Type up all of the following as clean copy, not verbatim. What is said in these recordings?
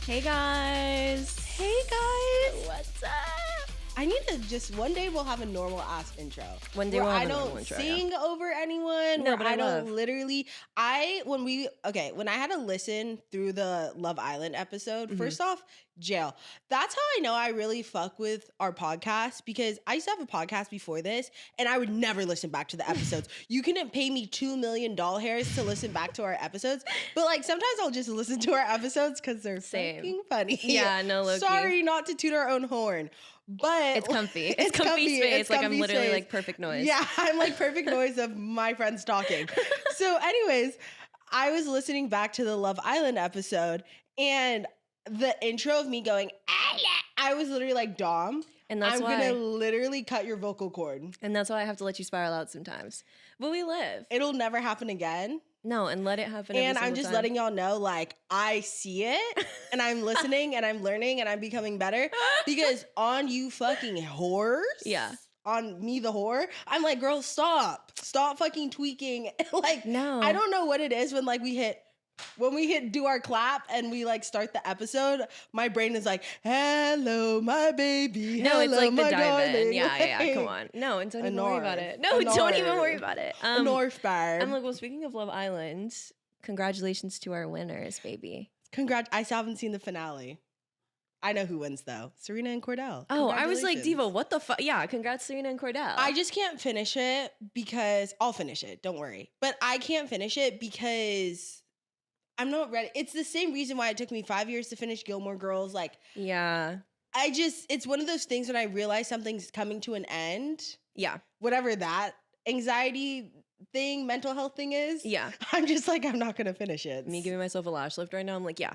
Hey guys. Hey guys. What's up? I need to just one day we'll have a normal ass intro. One day where we'll have I a normal don't intro, sing over anyone. No, where but I I don't love. literally. When I had to listen through the Love Island episode, Mhm. first off, jail. That's how I know I really fuck with our podcast because I used to have a podcast before this and I would never listen back to the episodes. You couldn't pay me $2 million to listen back to our episodes, but like sometimes I'll just listen to our episodes because they're Same. fucking funny. Yeah, no, low-key. Sorry not to toot our own horn. But It's comfy. It's comfy space. It's Like I'm comfy literally space. like perfect noise. Yeah, I'm like perfect noise of my friends talking. So, anyways, I was listening back to the Love Island episode, and the intro of me going, I was literally like, Dom, And that's I'm why. gonna literally cut your vocal cord. And that's why I have to let you spiral out sometimes. But we live. It'll never happen again. No, and let it happen. every And I'm single just time. letting y'all know, like, I see it, and I'm listening, and I'm learning, and I'm becoming better. Because on you fucking whores, Yeah. on me the whore, I'm like, girl, stop fucking tweaking. Like, No. I don't know what it is when we hit do our clap and we like start the episode, my brain is like, hello, my baby. No, it's hello, like the my dive in. darling. Yeah. Come on. No, and don't A even worry about North. it. No, A don't even North. worry about it. A North Bar. I'm like, well, speaking of Love Island, congratulations to our winners, baby. I still haven't seen the finale. I know who wins though. Serena and Cordell. Oh, I was like, Congratulations. Diva, what the fuck? Yeah, congrats, Serena and Cordell. I just can't finish it because I'll finish it. Don't worry. But I can't finish it because I'm not ready. It's the same reason why it took me 5 years to finish Gilmore Girls. Like, Yeah. it's one of those things when I realize something's coming to an end, Yeah. whatever that anxiety thing, mental health thing is. Yeah. I'm just like, I'm not going to finish it. Me giving myself a lash lift right now. I'm like, yeah.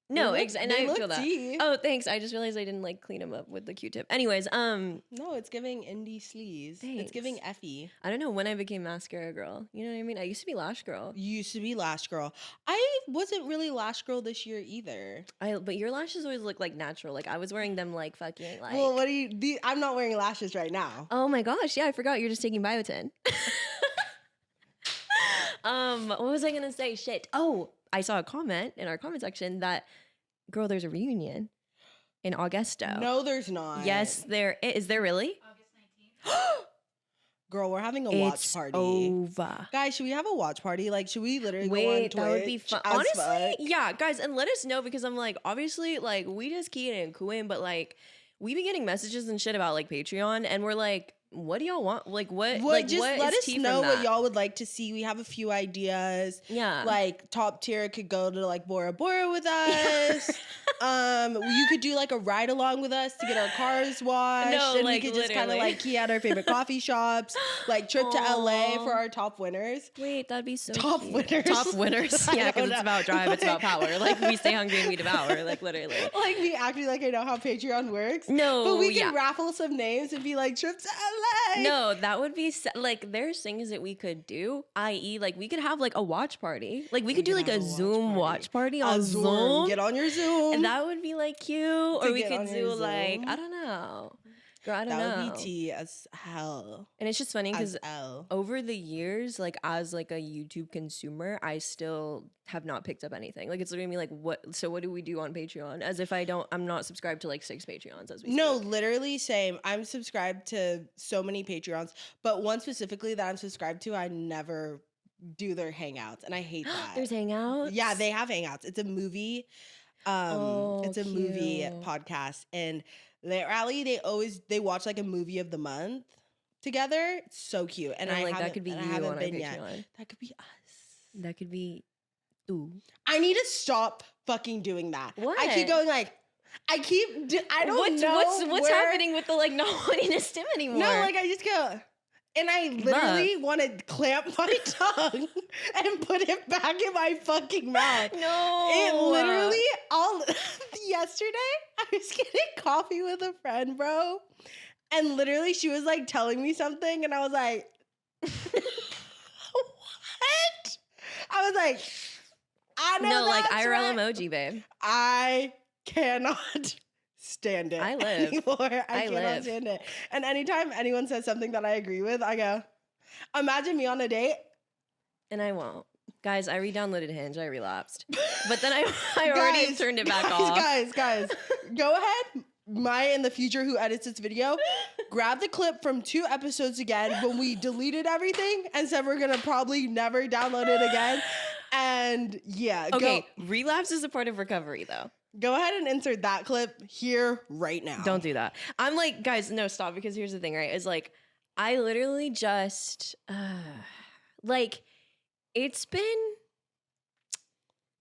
No, They look- and they I look feel that. tea. Oh, thanks. I just realized I didn't like clean them up with the Q-tip. Anyways, No, it's giving indie sleaze. Thanks. It's giving Effie. I don't know when I became mascara girl. You know what I mean? I used to be lash girl. You used to be Lash Girl. I wasn't really Lash Girl this year either. But your lashes always look like natural. Like I was wearing them like fucking like. Well, what do you? I'm not wearing lashes right now. Oh my gosh! Yeah, I forgot you're just taking biotin. What was I gonna say? Shit. Oh, I saw a comment in our comment section that, girl, there's a reunion in Augusto. No, there's not. Yes, there is. Is there really? Girl, we're having a watch It's party. over. Guys, should we have a watch party? Like, should we literally go on Wait, Twitch? that would be fun. as Honestly, fuck? yeah, guys, and let us know because I'm like, obviously, like, we just keyed and cooing, but like, we be getting messages and shit about like Patreon, and we're like, what do y'all want? Like, what? Like, just what let is us tea know from what that? y'all would like to see. We have a few ideas. Yeah. Like top tier could go to like Bora Bora with us. You could do like a ride along with us to get our cars washed. No, and like, we could just kind of literally. like key out our favorite coffee shops. Like trip to LA Aw. for our top winners. Wait, that'd be so Top cute. winners. Top winners. I Yeah, because don't it's know. about drive, it's about power. Like, we stay hungry and we devour. Like, literally. Like me acting like I know how Patreon works. No, But we yeah. can raffle some names and be like trip to LA. No, that would be like there's things that we could do, i.e., like we could have like a watch party. Like we could do like could a have a watch Zoom party. watch party on On Zoom. Get on your Zoom. And that would be like cute. Or we get could on do your like, Zoom. I don't know. Girl, I don't that know. would be tea as hell. And it's just funny because As L. over the years, like as like a YouTube consumer, I still have not picked up anything. Like it's literally me like, what do we do on Patreon? As if I'm not subscribed to like 6 Patreons as we No, speak. literally same. I'm subscribed to so many Patreons, but one specifically that I'm subscribed to, I never do their hangouts, and I hate that. There's hangouts. Yeah, they have hangouts. It's a movie. It's a movie cute. podcast, and they watch like a movie of the month together. It's so cute, and I'm I like, that haven't- could be and you I haven't on our been yet. Patreon. That could be us. That could be, ooh. I need to stop fucking doing that. I What? keep going like, I don't know What's where- happening with the like not wanting to stim anymore? No, like I just go, and I literally want to clamp my tongue and put it back in my fucking mouth. no. It literally, yesterday, I was getting coffee with a friend, bro. And literally, she was like telling me something, and I was like, what? I was like, I know no, like that's IRL right. emoji, babe. I cannot stand it. I live. Anymore. I cannot live. stand it. And anytime anyone says something that I agree with, I go, imagine me on a date. And I won't. Guys, I re-downloaded Hinge. I relapsed. But then I already turned it back off. Guys, go ahead. Maya in the future who edits this video, grab the clip from 2 episodes again when we deleted everything and said we're gonna probably never download it again. And yeah, Okay, relapse is a part of recovery though. Go ahead and insert that clip here right now. Don't do that. I'm like, guys, no, stop, because here's the thing, right? Is like, I literally just, like, it's been,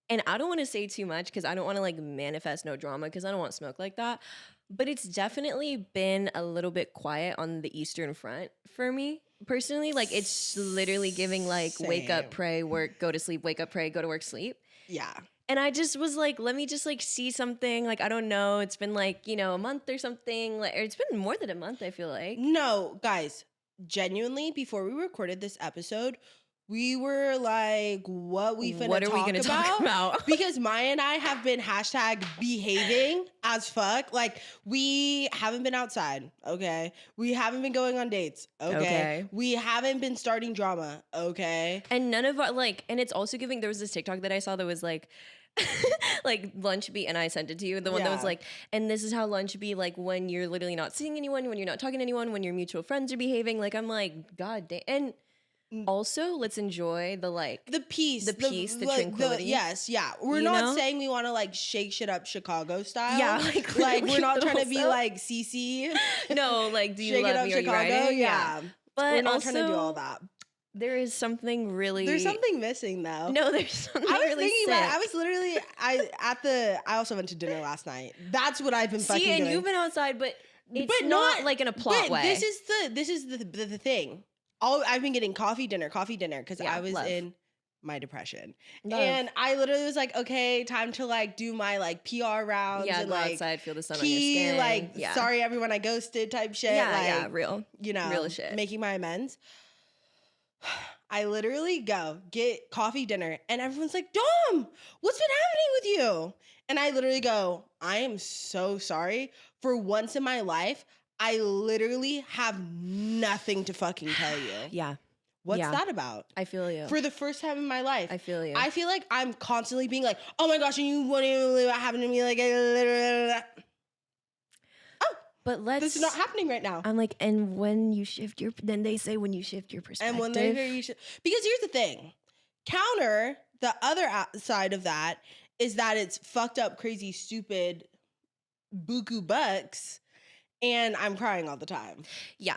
and I don't want to say too much because I don't want to like manifest no drama because I don't want smoke like that. But it's definitely been a little bit quiet on the Eastern Front for me personally. Like, it's literally giving like wake up, pray, work, go to sleep, wake up, pray, go to work, sleep. Yeah. And I just was like, let me just like see something. Like, I don't know. It's been like, you know, a month or something. Like, or it's been more than a month, I feel like. No, guys, genuinely, before we recorded this episode, we were like, what are we gonna talk about? Because Maya and I have been #behaving as fuck. Like, we haven't been outside, okay? We haven't been going on dates, okay? We haven't been starting drama, okay? And none of our, like, and it's also giving, there was this TikTok that I saw that was like, like lunch be, and I sent it to you, the one that was like, and this is how lunch be like when you're literally not seeing anyone, when you're not talking to anyone, when your mutual friends are behaving. Like, I'm like, god damn. And also, let's enjoy the peace, the tranquility. Yes, yeah. We're not saying we want to like shake shit up Chicago style. Yeah, like we're not trying to be like CC. No, like, do you shake love it up me? Chicago? Yeah. But we're not also, trying to do all that. There is something really. There's something missing though. No, there's something I was really thinking sick. about it. I was literally I also went to dinner last night. That's what I've been fucking doing. And you've been outside, but it's not like in a plot way. This is the thing. I've been getting coffee dinner because I was in my depression. And I literally was like, okay, time to like do my like PR rounds. Yeah, and go like outside, feel the sun on your skin. Like, sorry everyone I ghosted type shit. Yeah, like, yeah, real. You know, real shit. Making my amends. I literally go get coffee dinner and everyone's like, Dom, what's been happening with you? And I literally go, I am so sorry. For once in my life, I literally have nothing to fucking tell you. Yeah. What's that about? I feel you. For the first time in my life. I feel you. I feel like I'm constantly being like, oh my gosh, and you won't even believe what happened to me. Like, but this is not happening right now. I'm like, and when you shift then they say when you shift your perspective. And when they hear you because here's the thing. Counter, the other side of that is that it's fucked up, crazy, stupid, buku bucks. And I'm crying all the time. Yeah.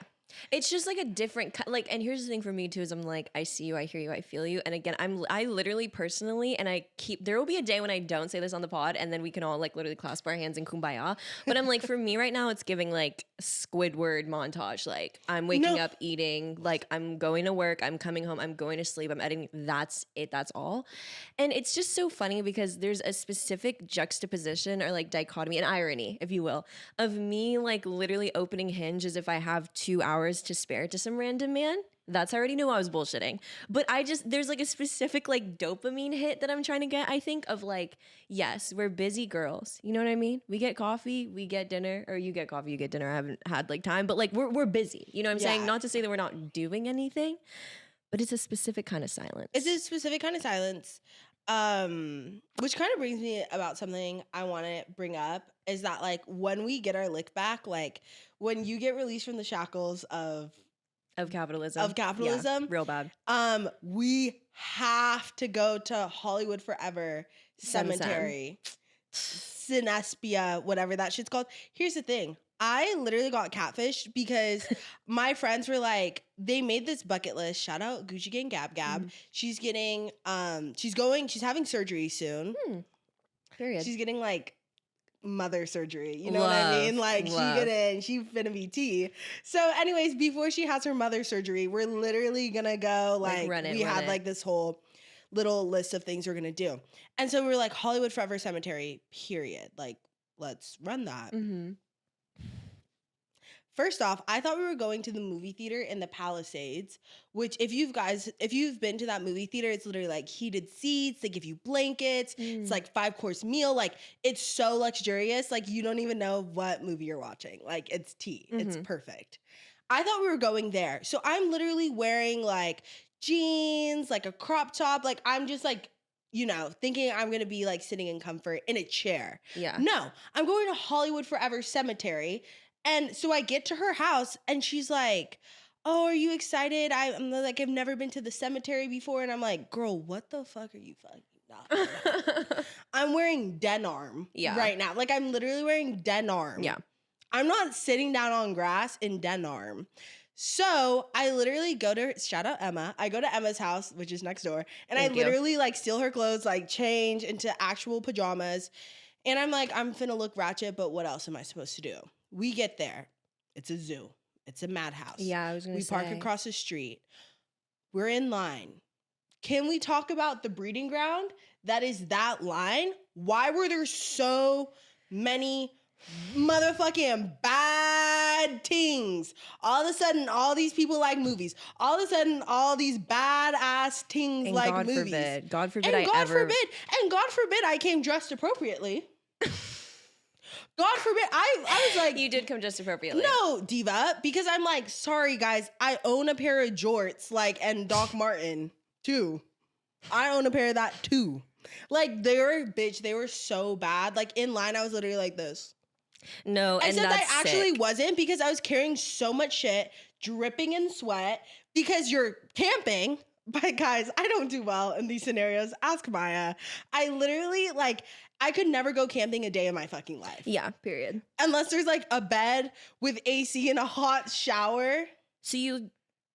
It's just like a different, like, and here's the thing for me too, is I'm like, I see you, I hear you, I feel you. And again, I literally personally, and there will be a day when I don't say this on the pod and then we can all like literally clasp our hands and kumbaya. But I'm like, for me right now, it's giving like Squidward montage. Like, I'm waking up, eating, like I'm going to work, I'm coming home, I'm going to sleep, I'm editing. That's it, that's all. And it's just so funny because there's a specific juxtaposition or like dichotomy, an irony, if you will, of me like literally opening Hinge as if I have 2 hours to spare to some random man. That's, I already knew I was bullshitting. But there's like a specific like dopamine hit that I'm trying to get, I think, of like, yes, we're busy girls. You know what I mean? We get coffee, we get dinner, or you get coffee, you get dinner. I haven't had like time, but like we're busy. You know what I'm saying? Not to say that we're not doing anything, but it's a specific kind of silence. It's a specific kind of silence. Which kind of brings me about something I want to bring up is that like when we get our lick back, like when you get released from the shackles of capitalism, yeah, real bad. We have to go to Hollywood Forever Cemetery, Cinespia, whatever that shit's called. Here's the thing. I literally got catfished because my friends were like, they made this bucket list. Shout out Gucci Gang Gab Gab. Mm. She's getting, she's having surgery soon. Period. She's getting like mother surgery. You know what I mean? Like she finna be tea. So anyways, before she has her mother surgery, we're literally gonna go like we had like this whole little list of things we're gonna do. And so we were like Hollywood Forever Cemetery, period. Like, let's run that. Mm-hmm. First off, I thought we were going to the movie theater in the Palisades, which if you've been to that movie theater, it's literally like heated seats, they give you blankets, it's like 5-course meal, like it's so luxurious, like you don't even know what movie you're watching. Like it's tea. Mm-hmm. It's perfect. I thought we were going there. So I'm literally wearing like jeans, like a crop top. Like I'm just like, you know, thinking I'm gonna be like sitting in comfort in a chair. Yeah. No, I'm going to Hollywood Forever Cemetery. And so I get to her house and she's like, oh, are you excited? I'm like, I've never been to the cemetery before. And I'm like, girl, what the fuck are you fucking talking about? I'm wearing denim right now. Like I'm literally wearing denim. Yeah. I'm not sitting down on grass in denim. So I literally go to, shout out Emma. I go to Emma's house, which is next door. And Thank I you. literally like steal her clothes, like change into actual pajamas. And I'm like, I'm finna look ratchet, but what else am I supposed to do? We get there. It's a zoo. It's a madhouse. Yeah, I was gonna say. We park across the street. We're in line. Can we talk about the breeding ground that is that line? Why were there so many motherfucking bad things? All of a sudden, all these people like movies. All of a sudden, all these badass things And like God movies. forbid. God forbid And I God ever. God forbid I came dressed appropriately. God forbid. I was like, You did come just appropriately. no, diva, because I'm like, sorry guys, I own a pair of jorts, like, and Doc Martin too. I own a pair of that too. Like they were so bad. Like in line, I was literally like this. No, and Except that's I actually sick. wasn't, because I was carrying so much shit, dripping in sweat, because you're camping. But guys, I don't do well in these scenarios. Ask Maya. I literally, like, I could never go camping a day in my fucking life. Yeah, period. Unless there's like a bed with AC and a hot shower. So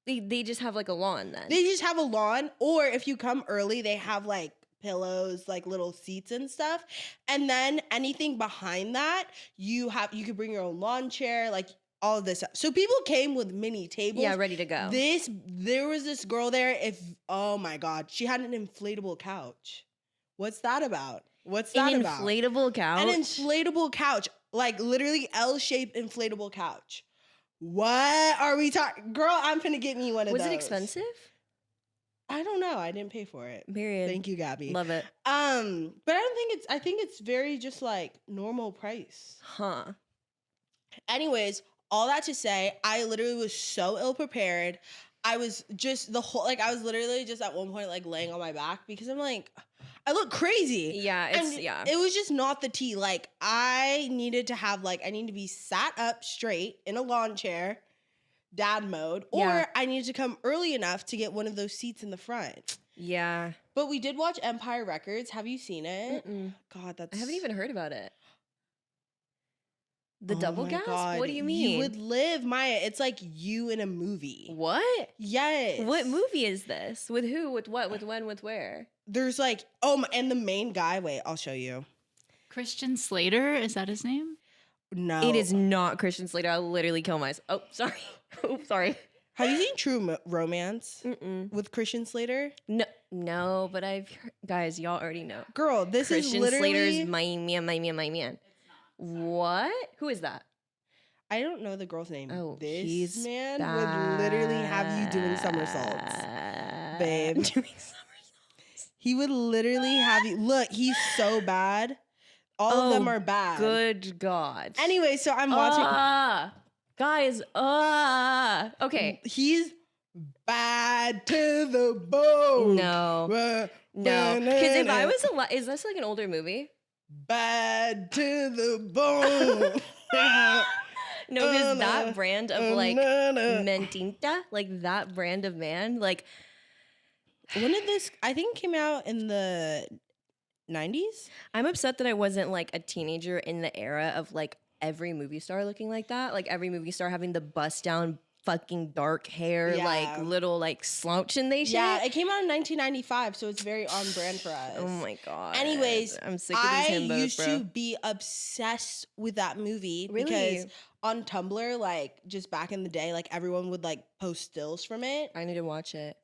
they just have like a lawn then. They just have a lawn, or if you come early, they have like pillows, like little seats and stuff. And then anything behind that, you could bring your own lawn chair, like all of this stuff. So people came with mini tables. Yeah, ready to go. There was this girl there, oh my God, she had an inflatable couch. What's that about? What's that about? Inflatable couch. An inflatable couch, like literally L-shaped inflatable couch. What are we talking? Girl, I'm finna get me one of those. Was it expensive? I don't know. I didn't pay for it. Period. Thank you, Gabby. Love it. But I think it's very just like normal price. Huh. Anyways, all that to say, I literally was so ill prepared. I was just I was literally just at one point like laying on my back because I'm like, I look crazy. Yeah, It was just not the tea. Like I need to be sat up straight in a lawn chair, dad mode, or I needed to come early enough to get one of those seats in the front. Yeah. But we did watch Empire Records. Have you seen it? Mm-mm. God, I haven't even heard about it. The Oh double my gas? God. What do you mean? You would live, Maya. It's like you in a movie. What? Yes. What movie is this? With who? With what? With when? With where? There's like, and the main guy, wait, I'll show you. Christian Slater, is that his name? No. It is not Christian Slater. I'll literally kill myself. Oh, sorry. Oh, sorry. Have you seen True Romance Mm-mm. with Christian Slater? No, but I've heard, guys, y'all already know. Girl, this Christian is literally... Slater's my man. What? Who is that? I don't know the girl's name. Oh, this he's man would literally have you doing somersaults, babe. Doing somersaults. He would literally have you... Look, he's so bad. All of them are bad. Good God. Anyway, so I'm watching... Guys, okay. He's bad to the bone. No. Because if I was is this like an older movie? Bad to the bone. No, because that brand of like mentinta, like that brand of man, like when did this? I think came out in the 90s. I'm upset that I wasn't like a teenager in the era of like every movie star looking like that, like every movie star having the bust down fucking dark hair, like little like slouch and they shit. Yeah, it came out in 1995, so it's very on brand for us. Oh my God. Anyways, I'm sick of these himbos, I used bro. to be obsessed with that movie Really? because on Tumblr, like just back in the day, like everyone would like post stills from it. I need to watch it.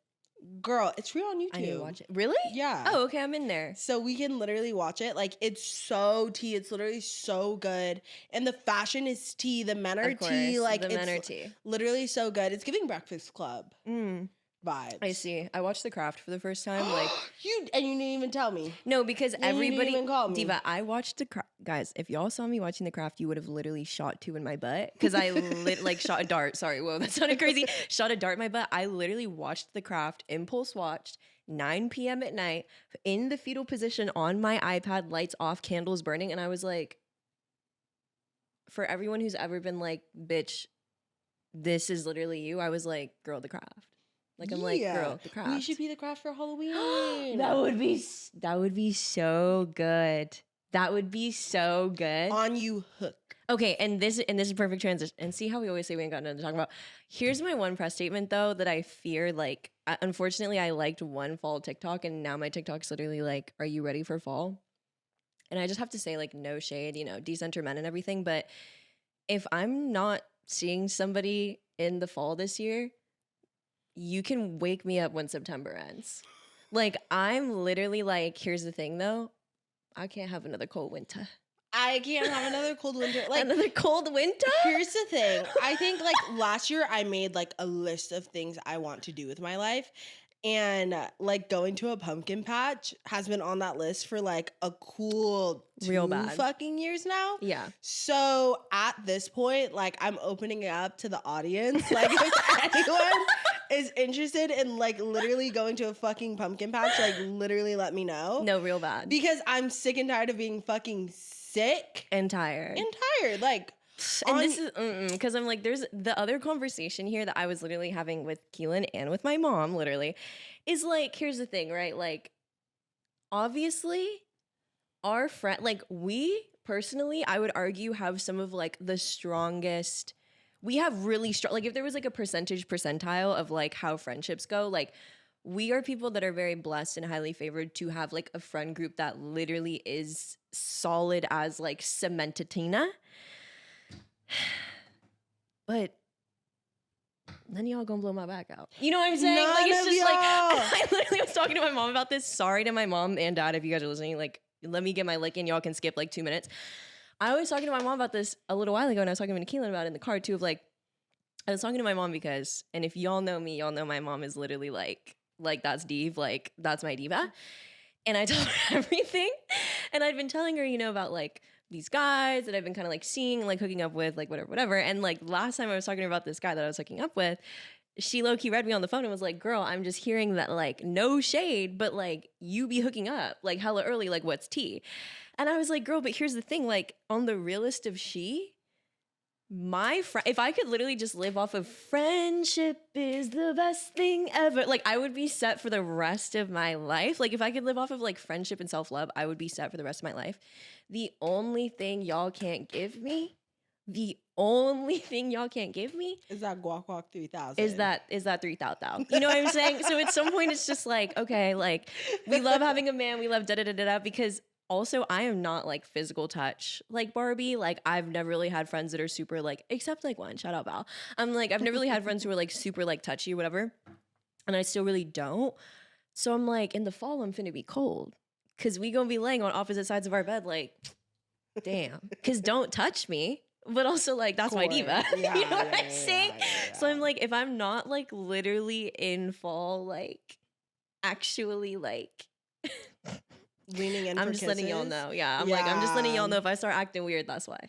Girl, it's free on YouTube. I need to watch it. Really? Yeah. Oh, okay, I'm in there. So we can literally watch it. Like it's so tea. It's literally so good. And the fashion is tea. The men are Of course, tea. Like the men it's are tea. literally so good. It's giving Breakfast Club. vibes. I see. I watched The Craft for the first time. Like you didn't even tell me. no, because You didn't everybody even call me. Diva, I watched The Craft. Guys, if y'all saw me watching The Craft, you would have literally shot 2 in my butt because I like shot a dart. Sorry, whoa, that sounded crazy. Shot a dart in my butt. I literally watched The Craft, impulse watched, 9 p.m. at night, in the fetal position on my iPad, lights off, candles burning, and I was like, for everyone who's ever been like, bitch, this is literally you, I was like, girl, The Craft. Like I'm like, girl, The Craft. We should be The Craft for Halloween. that would be so good. That would be so good. On you hook. Okay, and this is perfect transition. And see how we always say we ain't got nothing to talk about. Here's my one press statement though that I fear. Like, unfortunately, I liked one fall TikTok, and now my TikTok's literally like, "Are you ready for fall?" And I just have to say, like, no shade, you know, decenter men and everything, but if I'm not seeing somebody in the fall this year, you can wake me up when September ends. Like, I'm literally like, here's the thing though, I can't have another cold winter. I can't have another cold winter. Like, Another cold winter? here's the thing. I think like last year I made like a list of things I want to do with my life. And like going to a pumpkin patch has been on that list for like a cool Real 2 bad. fucking years now. Yeah. So at this point, like I'm opening it up to the audience. Like if anyone is interested in like literally going to a fucking pumpkin patch, like literally let me know. No, real bad. Because I'm sick and tired of being fucking sick And tired. and tired. Like, And this is because I'm like, there's the other conversation here that I was literally having with Keelan and with my mom, literally, is like, here's the thing, right? Like, obviously, our friend, like, we personally, I would argue, have some of like the strongest. We have really strong, like, if there was like a percentile of like how friendships go, like, we are people that are very blessed and highly favored to have like a friend group that literally is solid as like cementina. But none of y'all gonna blow my back out. You know what I'm saying? None Like, it's of just like, y'all. I literally was talking to my mom about this. Sorry to my mom and dad if you guys are listening. Like, let me get my lick in. Y'all can skip like 2 minutes. I was talking to my mom about this a little while ago, and I was talking to Keelan about it in the car too, of like, I was talking to my mom because, and if y'all know me, y'all know my mom is literally like that's Div, like that's my diva. And I told her everything. And I'd been telling her, you know, about like these guys that I've been kind of like seeing, like hooking up with, like whatever. And like last time I was talking about this guy that I was hooking up with, she low-key read me on the phone and was like, girl, I'm just hearing that like no shade, but like you be hooking up like hella early, like what's tea? And I was like, girl, but here's the thing, like on the realest of she, my friend, if I could literally just live off of friendship is the best thing ever, like I would be set for the rest of my life. Like if I could live off of like friendship and self-love, I would be set for the rest of my life. The only thing y'all can't give me, is that Guac 3000. is that 3,000. You know what I'm saying? So at some point it's just like, okay, like we love having a man, we love da-da-da-da-da, because also I am not like physical touch like Barbie. Like I've never really had friends that are super like, except like one, shout out Val. I'm like, I've never really had friends who are like super like touchy or whatever. And I still really don't. So I'm like, in the fall, I'm finna be cold. Cause we gonna be laying on opposite sides of our bed, like, damn. Cause don't touch me. But also like, that's my diva. Yeah, you know what I'm yeah, saying? yeah. So I'm like, if I'm not like literally in fall, like actually like Leaning in I'm for just letting y'all kisses? know. Yeah. I'm like, I'm just letting y'all know if I start acting weird, that's why.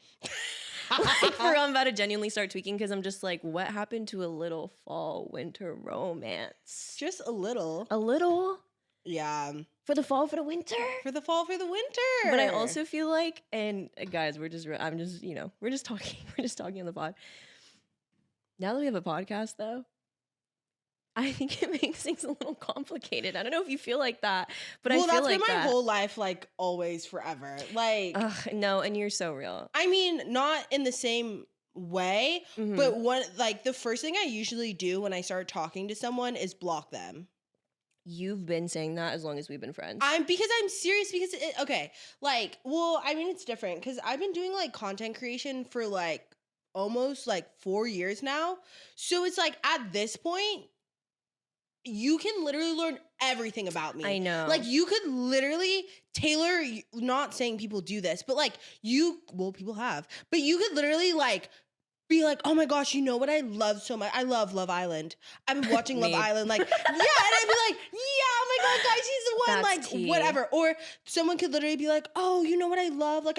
Like, for real, I'm about to genuinely start tweaking because I'm just like, what happened to a little fall winter romance? Just a little. A little Yeah. for the fall, for the winter. For the fall, for the winter. But I also feel like, and guys, we're just talking. We're just talking on the pod. Now that we have a podcast, though, I think it makes things a little complicated. I don't know if you feel like that, but I feel that's like been my that. whole life, like always, forever. Like, No, and you're so real. I mean, not in the same way, Mhm. but one, like the first thing I usually do when I start talking to someone is block them. You've been saying that as long as we've been friends. Because I'm serious because okay, like, well, I mean, it's different because I've been doing like content creation for like almost like 4 years now. So it's like at this point, you can literally learn everything about me. I know. Like you could literally tailor, not saying people do this, but like people have, but you could literally like be like, oh my gosh, you know what I love so much? I love Love Island. I've been watching Love Me. Island. Like, yeah. And I'd be like, yeah, oh my God, guys, he's the one. That's Like, tea. whatever. Or someone could literally be like, oh, you know what I love? Like,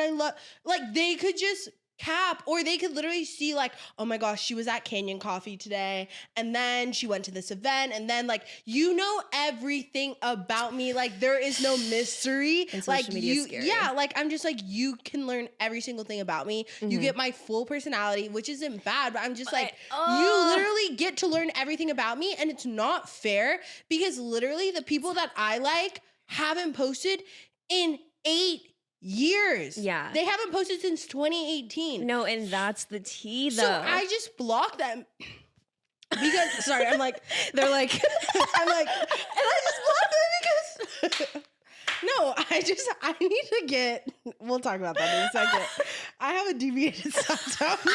they could just cap, or they could literally see like, oh my gosh, she was at Canyon Coffee today, and then she went to this event, and then like, you know everything about me. Like, there is no mystery. And Like social media is scary. yeah, like I'm just like, you can learn every single thing about me. You get my full personality, which isn't bad, but I'm just like, you literally get to learn everything about me, and it's not fair because literally the people that I like haven't posted in 8 years. Yeah. They haven't posted since 2018. No, and that's the tea, though. So I just blocked them because, sorry, I'm like, They're like, I'm like, and I just blocked them because, no, I need to get, we'll talk about that in a second. I have a deviated septum.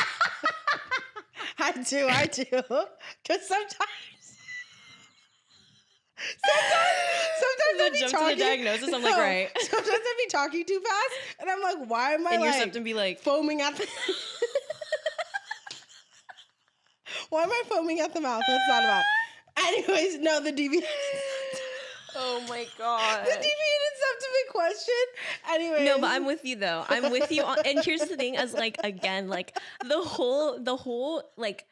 I do. Because sometimes I'll be jump talking. to the diagnosis. I'm like, right. Sometimes I'll be talking too fast, and I'm like, why am I And your like septum be like, foaming at the? Why am I foaming at the mouth? That's not about. Anyways, no, the deviated. oh my God. The deviated septum in question. Anyway. No, but I'm with you though. I'm with you on, and here's the thing: as like again, like the whole like,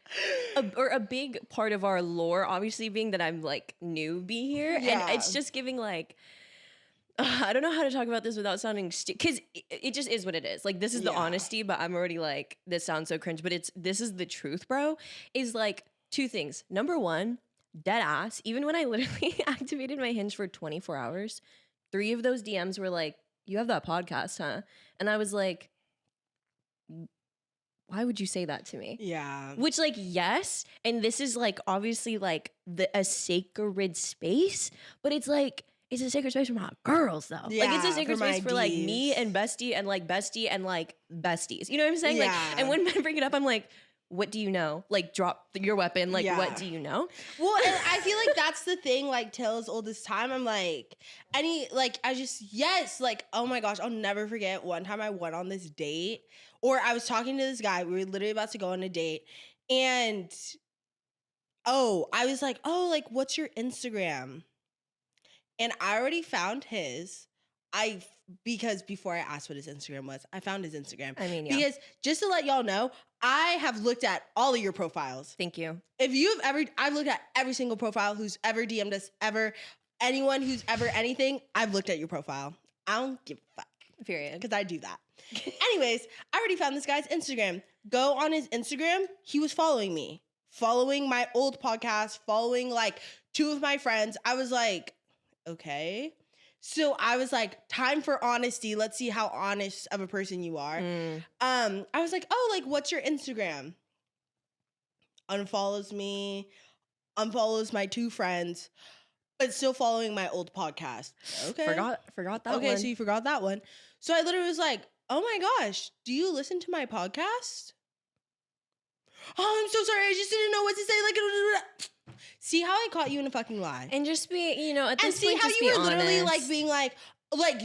a big part of our lore, obviously being that I'm like newbie here, Yeah. and it's just giving like. I don't know how to talk about this without sounding because it just is what it is. Like, this is the honesty, but I'm already like, this sounds so cringe, but this is the truth, bro. Is like 2 things. Number 1, dead ass. Even when I literally activated my Hinge for 24 hours, 3 of those DMs were like, you have that podcast, huh? And I was like, why would you say that to me? Yeah. Which, like, yes, and this is like obviously like a sacred space, but it's like, it's a sacred space for my girls, though. Yeah, like, it's a sacred for my space for like Ds. me and bestie and like besties. You know what I'm saying? Yeah. Like, and when men bring it up, I'm like, what do you know? Like, drop your weapon. Like, Yeah. what do you know? Well, and I feel like that's the thing, like, till as old as time. I'm like, yes, like, oh my gosh, I'll never forget one time I went on this date, or I was talking to this guy. We were literally about to go on a date, and I was like, what's your Instagram? And I already found his. Because before I asked what his Instagram was, I found his Instagram. I mean, yeah. Because just to let y'all know, I have looked at all of your profiles. Thank you. I've looked at every single profile who's ever DM'd us, anyone who's ever anything, I've looked at your profile. I don't give a fuck. Period. Because I do that. Anyways, I already found this guy's Instagram. Go on his Instagram. He was following me, following my old podcast, following like 2 of my friends. I was like, okay. So I was like, time for honesty. Let's see how honest of a person you are. I was like, what's your Instagram? Unfollows me, unfollows my 2 friends, but still following my old podcast. Okay. Forgot that one. Okay, so you forgot that one. So I literally was like, oh my gosh, do you listen to my podcast? Oh, I'm so sorry. I just didn't know what to say. Like, see how I caught you in a fucking lie. And just be, at And this see point, how just you be were literally honest. like being like,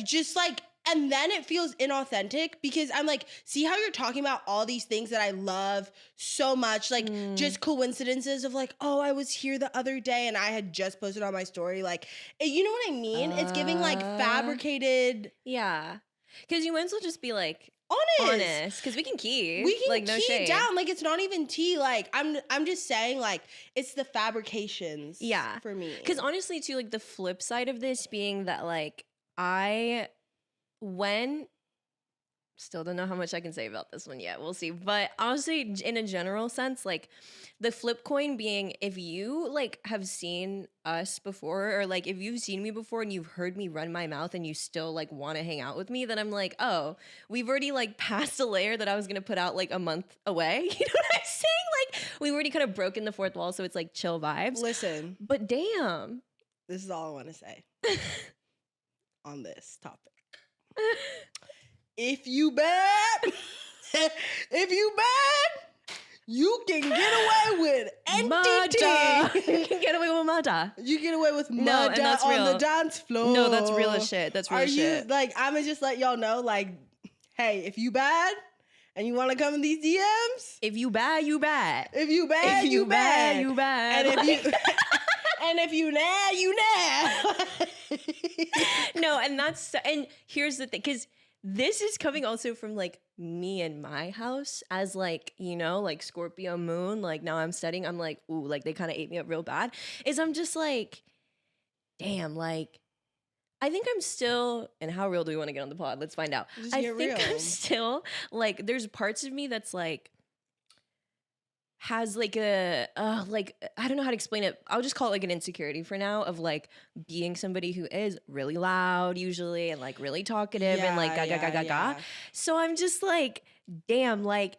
just like, and then it feels inauthentic because I'm like, see how you're talking about all these things that I love so much, like just coincidences of like, oh, I was here the other day and I had just posted on my story. Like, you know what I mean? It's giving like fabricated. Yeah. Because you might as well just be like, honest. Because we can key. We can like, no key shade. down. Like, it's not even tea. Like, I'm just saying, like, it's the fabrications. Yeah. For me. Because honestly, too, like the flip side of this being that, like, still don't know how much I can say about this one yet. We'll see. But honestly, in a general sense, like the flip coin being, if you like have seen us before, or like if you've seen me before and you've heard me run my mouth and you still like want to hang out with me, then I'm like, oh, we've already like passed a layer that I was gonna put out like a month away. You know what I'm saying? Like we've already kind of broken the 4th wall, so it's like chill vibes. Listen. But damn. This is all I want to say on this topic. If you bad, you can get away with anything. You can get away with murder. You get away with No, murder and that's on real. the dance floor. No, that's real as shit. That's real Are as you shit. like? I'ma just let y'all know, like, hey, if you bad and you want to come in these DMs, If you bad, you bad. if you bad, If you bad. you bad. And if you and if you nah, you nah. No, and here's the thing, because this is coming also from like me and my house as like, you know, like Scorpio moon, like now I'm studying, I'm like, ooh, like they kind of ate me up real bad. Is I'm just like, damn, like I think I'm still, and how real do we want to get on the pod? Let's find out. Just I get think real. I'm still like, there's parts of me that's like, has like a like I don't know how to explain it. I'll just call it like an insecurity for now of like being somebody who is really loud usually and like really talkative and like ga ga ga ga ga. So I'm just like, damn, like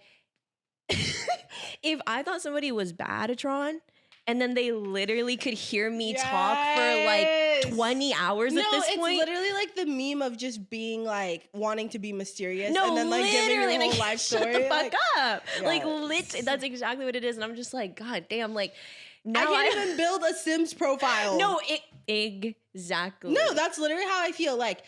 if I thought somebody was bad at Tron and then they literally could hear me talk for like 20 hours at this point. It's literally like the meme of just being like wanting to be mysterious No, and then like giving your literally, whole like, life story. Shut the fuck like, up. Like yes. that's exactly what it is. And I'm just like, God damn, like I now can't even build a Sims profile. No, exactly. No, that's literally how I feel. Like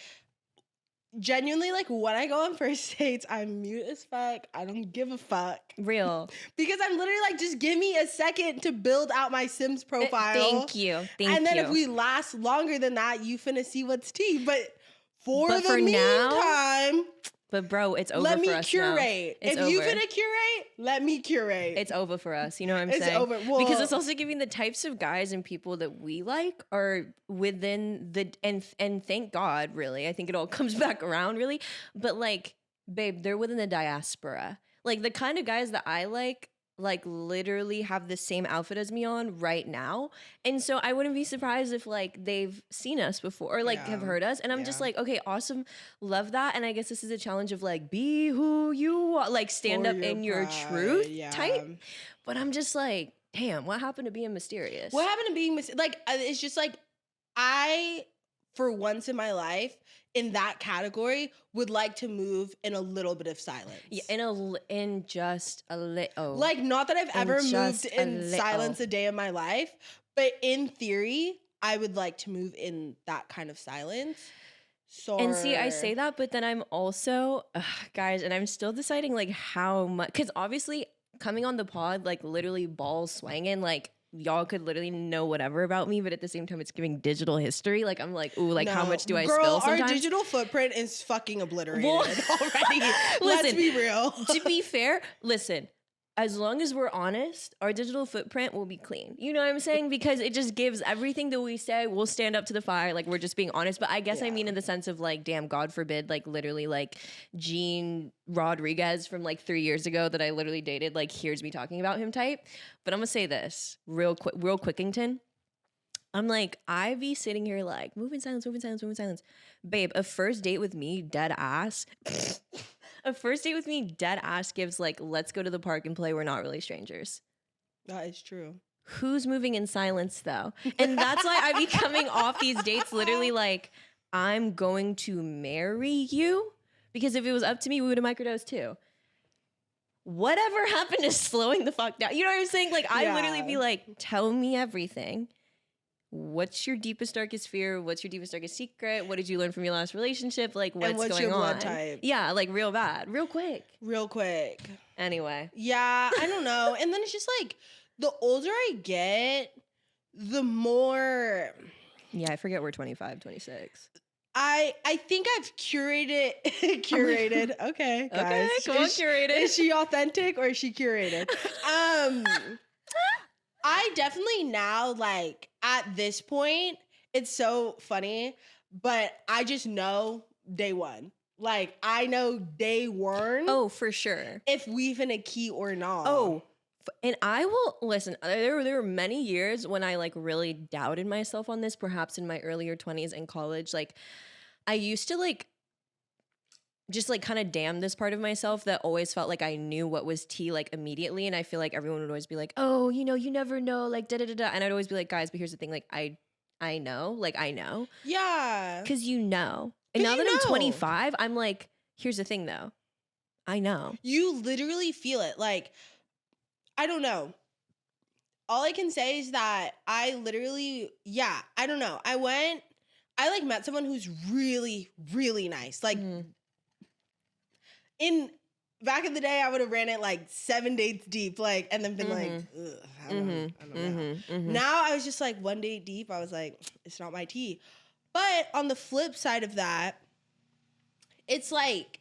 genuinely, like when I go on first dates, I'm mute as fuck. I don't give a fuck. Real. Because I'm literally like, just give me a second to build out my Sims profile. Thank you. And then if we last longer than that, you finna see what's tea. But for now, meantime, but bro, it's over let me for us curate. now. It's if you over. finna curate, let me curate. It's over for us. You know what I'm It's saying? over. Well, because it's also giving the types of guys and people that we like are within the and thank God, really. I think it all comes back around, really. But like, babe, they're within the diaspora. Like the kind of guys that I like literally have the same outfit as me on right now. And so I wouldn't be surprised if like they've seen us before or like have heard us. And I'm just like, okay, awesome. Love that. And I guess this is a challenge of like, be who you are, like stand up in your truth type. But I'm just like, damn, what happened to being mysterious? What happened to being like, it's just like, I, for once in my life, in that category, would like to move in a little bit of silence. Yeah, in just a little. Like, not that I've ever moved in little. silence a day in my life, but in theory, I would like to move in that kind of silence. So, and see, I say that, but then I'm also, guys, and I'm still deciding like how much, because obviously coming on the pod, like literally balls swinging, like y'all could literally know whatever about me, but at the same time, it's giving digital history. Like I'm like, ooh, like how much do I spill sometimes? Our digital footprint is fucking obliterated already. Let's be real. To be fair, listen. As long as we're honest, our digital footprint will be clean. You know what I'm saying? Because it just gives everything that we say, we'll stand up to the fire. Like, we're just being honest. But I guess I mean in the sense of, like, damn, God forbid, like, literally, like, Gene Rodriguez from, like, 3 years ago that I literally dated, like, hears me talking about him type. But I'm going to say this real quickington. I'm like, I be sitting here, like, moving silence. Babe, a first date with me, dead ass... A first date with me, dead ass gives like, let's go to the park and play We're Not Really Strangers. That is true. Who's moving in silence though? And that's why I be coming off these dates literally like, I'm going to marry you. Because if it was up to me, we would have microdosed too. Whatever happened to slowing the fuck down? You know what I'm saying? Like, I literally be like, tell me everything. What's your deepest, darkest fear? What's your deepest, darkest secret? What did you learn from your last relationship? Like, what's going your on? blood type? Yeah, like real bad, real quick. Anyway. Yeah, I don't know. And then it's just like, the older I get, the more... Yeah, I forget we're 25, 26. I think I've curated. Okay, guys. Okay, come on, curated. Is she authentic or is she curated? I definitely now, like, at this point, it's so funny, but I just know day one. Like, I know day one. Oh, for sure. If we finna key or not. Oh, and I will, listen, there were many years when I, like, really doubted myself on this, perhaps in my earlier 20s in college. Like, I used to, like, just like kind of damn this part of myself that always felt like I knew what was tea like immediately. And I feel like everyone would always be like, oh, you know, you never know, like da da da da. And I'd always be like, guys, but here's the thing, like I know. Yeah. Cause you know. And now that I'm 25, I'm like, here's the thing though. I know. You literally feel it. Like, I don't know. All I can say is that I literally, I don't know. I like met someone who's really, really nice. Like, in back in the day, I would have ran it like 7 dates deep, like, and then been like, ugh, I don't know. Now I was just like 1 date deep. I was like, it's not my tea. But on the flip side of that, it's like,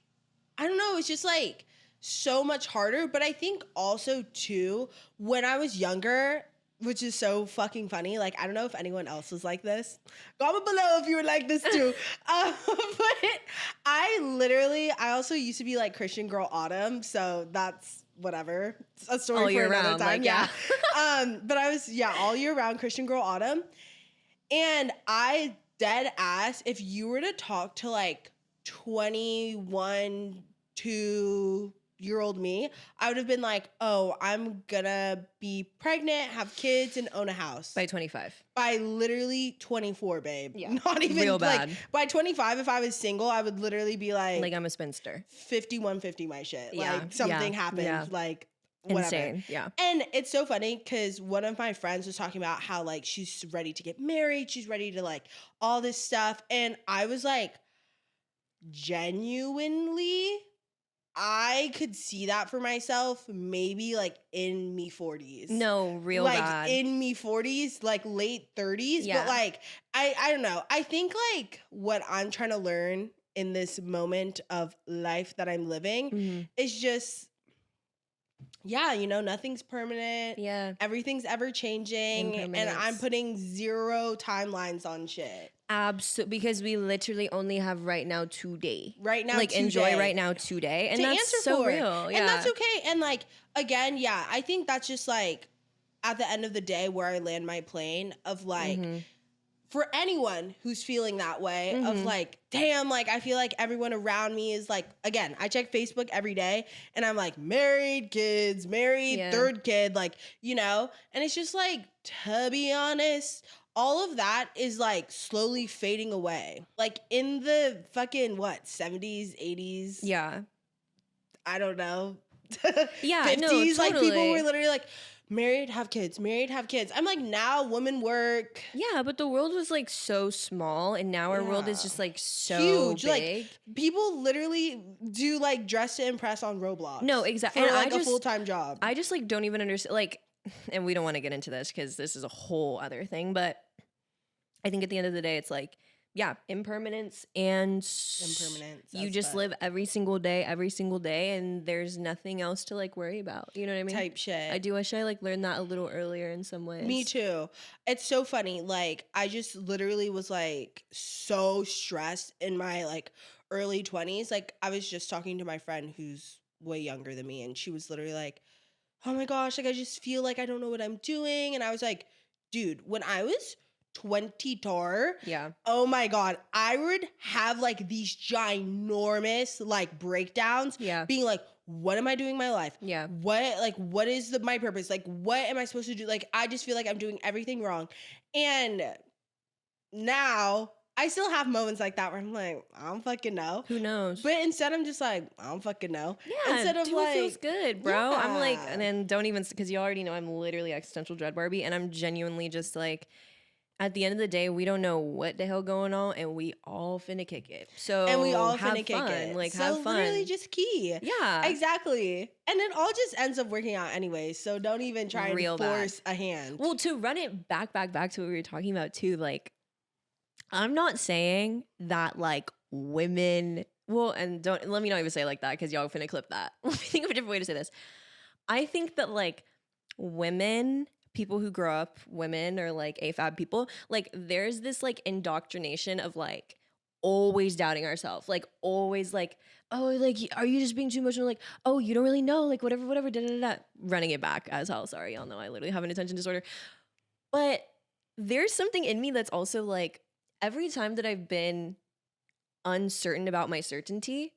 I don't know, it's just like so much harder. But I think also too, when I was younger, which is so fucking funny. Like, I don't know if anyone else was like this. Comment below if you were like this too. But I also used to be like Christian Girl Autumn. So that's whatever. It's a story All for year another round, time. like, yeah. But I was, all year round Christian Girl Autumn. And I dead ass, if you were to talk to like 21 to year old me, I would have been like, oh, I'm gonna be pregnant, have kids, and own a house. By 25. By literally 24, babe. Yeah. Not even Real bad. like by 25, if I was single, I would literally be like I'm a spinster. 5150 my shit. Yeah. Like something happened. Yeah. Like whatever. Insane. Yeah. And it's so funny because one of my friends was talking about how like she's ready to get married, she's ready to like all this stuff. And I was like, genuinely, I could see that for myself maybe like in me 40s. No, real like bad. in me 40s, like late 30s. Yeah. But like I don't know. I think like what I'm trying to learn in this moment of life that I'm living is just, nothing's permanent. Yeah. Everything's ever changing. And Impermanence. I'm putting 0 timelines on shit. Absolutely, because we literally only have right now today. Right now, like today. enjoy right now today, and To that's answer so for. real. Yeah, And that's okay. And like again, I think that's just like at the end of the day where I land my plane of like for anyone who's feeling that way of like, damn, like I feel like everyone around me is like, again, I check Facebook every day and I'm like married, kids, third kid, like, and it's just like, to be honest, all of that is like slowly fading away. Like in the fucking 70s, 80s. Yeah. I don't know. Yeah, 50s, no, like people totally. were literally like, married, have kids, married, have kids. I'm like, now women work. Yeah, but the world was like so small, and now our world is just like so huge. big. Like people literally do like dress to impress on Roblox. No, exactly. For And like I a just- full-time job. I just like don't even understand. Like, and we don't want to get into this because this is a whole other thing. But I think at the end of the day, it's like, yeah, impermanence and Impermanence, You that's just fact. live every single day, and there's nothing else to like worry about. You know what I mean? Type shit. I do wish I like learned that a little earlier in some ways. Me too. It's so funny. Like I just literally was like so stressed in my like early 20s. Like I was just talking to my friend who's way younger than me and she was literally like, oh my gosh, like I just feel like I don't know what I'm doing. And I was like, dude, when I was 22, Yeah. oh my God, I would have like these ginormous like breakdowns. Yeah. Being like, what am I doing in my life? Yeah. What is my purpose? Like, what am I supposed to do? Like, I just feel like I'm doing everything wrong. And now I still have moments like that where I'm like, I don't fucking know. Who knows? But instead I'm just like, I don't fucking know. yeah, Instead of do like, what feels good, bro. I'm like, Yeah. and then don't even, because you already know I'm literally existential dread Barbie, and I'm genuinely just like, at the end of the day, we don't know what the hell going on, and we all finna kick it. So and we all have finna kick fun. it. Like so have fun. literally just key. Yeah. Exactly. And it all just ends up working out anyway. So don't even try Real and bad. force a hand. Well, to run it back to what we were talking about too, like, I'm not saying that like women, well, and don't, let me not even say it like that because y'all finna clip that. Let me think of a different way to say this. I think that like women, people who grow up women or like AFAB people, like there's this like indoctrination of like always doubting ourselves, like always like, oh, like, are you just being too emotional? Like, oh, you don't really know, like whatever, da da da. Running it back as hell. Sorry, y'all know I literally have an attention disorder. But there's something in me that's also like, every time that I've been uncertain about my certainty,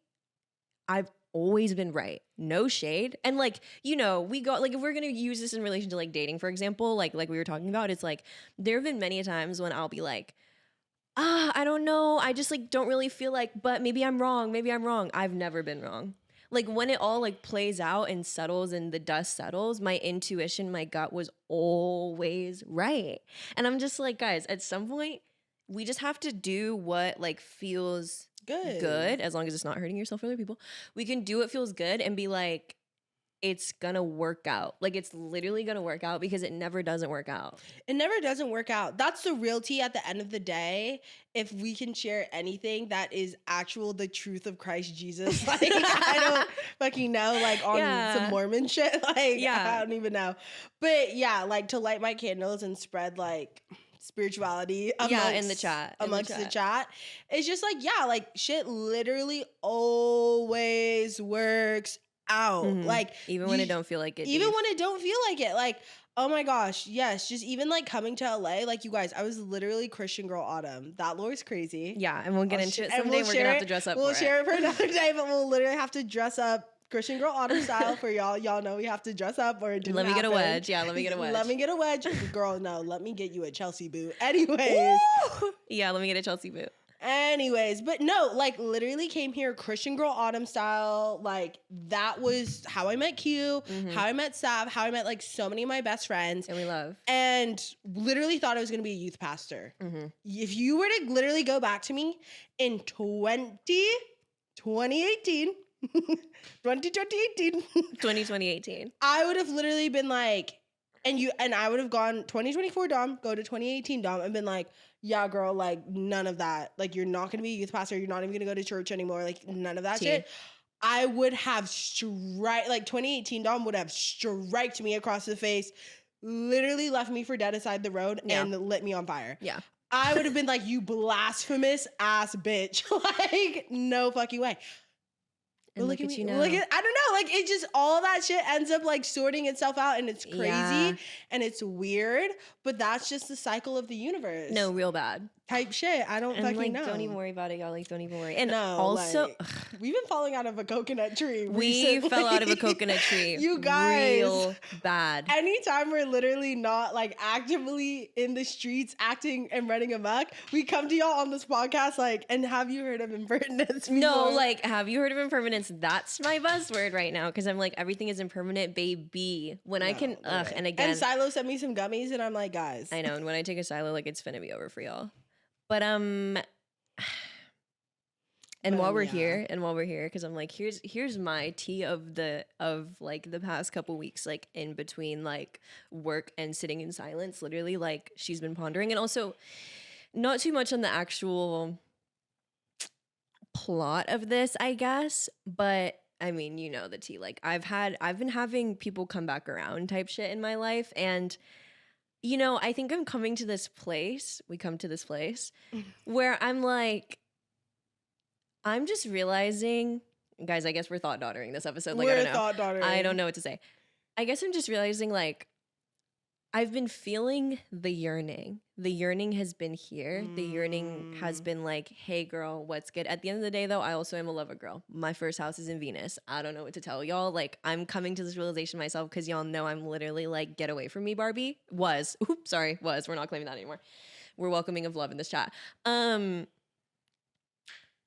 I've always been right. No shade. And like, we go, like if we're going to use this in relation to like dating, for example, like we were talking about, it's like, there have been many times when I'll be like, I don't know. I just like don't really feel like, but maybe I'm wrong. Maybe I'm wrong. I've never been wrong. Like when it all like plays out and settles and the dust settles, my intuition, my gut was always right. And I'm just like, guys, at some point, we just have to do what like feels good. as long as it's not hurting yourself or other people. We can do what feels good and be like, it's gonna work out. Like, it's literally gonna work out, because it never doesn't work out. It never doesn't work out. That's the real tea at the end of the day. If we can share anything that is the truth of Christ Jesus, like, I don't fucking know, like, on some Mormon shit, like, I don't even know. But yeah, like, to light my candles and spread, like, spirituality in the chat. Amongst the chat. It's just like, yeah, like, shit literally always works out. Like, even when it don't feel like it. Even when it don't feel like it. Like, oh my gosh, yes. Just even like coming to LA, like, you guys, I was literally Christian Girl Autumn. That Lord's crazy. Yeah, and we'll get into it someday. We're gonna have to dress up. We'll share it for another day, but we'll literally have to dress up Christian Girl Autumn style for y'all. Y'all know we have to dress up, or it didn't Let me happen. get a wedge. Yeah, let me get a wedge. Let me get a wedge. Girl, no, let me get you a Chelsea boot. Anyways. Yeah, let me get a Chelsea boot. Anyways, but no, like, literally came here Christian Girl Autumn style. Like, that was how I met Q, how I met Sav, how I met, like, so many of my best friends. And we love. And literally thought I was going to be a youth pastor. If you were to literally go back to me in 2018, 2018, I would have literally been like, and I would have gone 2024 Dom, go to 2018 Dom, and been like, yeah, girl, like, none of that. Like, you're not going to be a youth pastor. You're not even going to go to church anymore. Like, none of that shit. I would have like, 2018 Dom would have striked me across the face, literally left me for dead aside the road, and lit me on fire. Yeah. I would have been like, you blasphemous ass bitch. Like, no fucking way. And look at you now. I don't know. Like, it just, all that shit ends up, like, sorting itself out, and it's crazy and it's weird, but that's just the cycle of the universe. No, real bad. Type shit. I don't fucking know. Don't even worry about it, y'all. Like, don't even worry. And no, also, like, we've been falling out of a coconut tree. We fell out of a coconut tree. You guys. Real bad. Anytime we're literally not, like, actively in the streets acting and running amok, we come to y'all on this podcast, like, and have you heard of impermanence before? No, like, have you heard of impermanence? That's my buzzword right now, because I'm like, everything is impermanent, baby. When I can, and again. And Silo sent me some gummies, and I'm like, guys. I know, and when I take a Silo, like, it's finna be over for y'all. But and while we're here, because I'm like, here's my tea of like the past couple weeks, like, in between, like, work and sitting in silence, literally, like, she's been pondering, and also not too much on the actual plot of this, I guess, but I mean, you know the tea. Like, I've been having people come back around type shit in my life, and you know, I think I'm coming to this place. We come to this place where I'm like, I'm just realizing, guys, I guess we're thought daughtering this episode. Like, I don't know. Thought daughtering. I don't know what to say. I guess I'm just realizing, like, I've been feeling the yearning. The yearning has been here. The yearning has been like, hey, girl, what's good? At the end of the day, though, I also am a lover girl. My first house is in Venus. I don't know what to tell y'all. Like, I'm coming to this realization myself, because y'all know I'm literally like, get away from me, Barbie. Was. We're not claiming that anymore. We're welcoming of love in this chat. And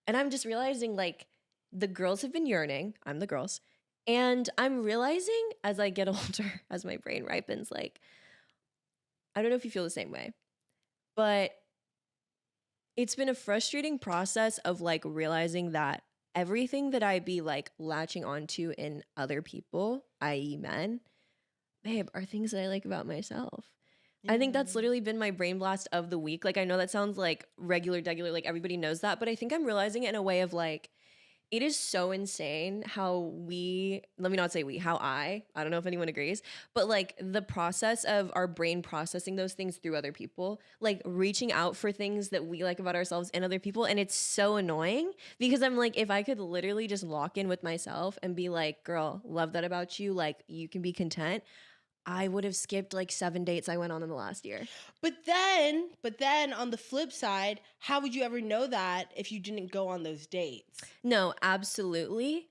I'm just realizing, like, the girls have been yearning. I'm the girls. And I'm realizing as I get older, as my brain ripens, like, I don't know if you feel the same way, but it's been a frustrating process of, like, realizing that everything that I be, like, latching onto in other people, i.e. men, babe, are things that I like about myself. I think that's literally been my brain blast of the week. Like, I know that sounds like regular, like, everybody knows that, but I think I'm realizing it in a way of, like, it is so insane how I don't know if anyone agrees, but, like, the process of our brain processing those things through other people, like, reaching out for things that we like about ourselves in other people. And it's so annoying, because I'm like, if I could literally just lock in with myself and be like, girl, love that about you, like, you can be content, I would have skipped, like, 7 dates I went on in the last year. But then on the flip side, how would you ever know that if you didn't go on those dates? No, absolutely.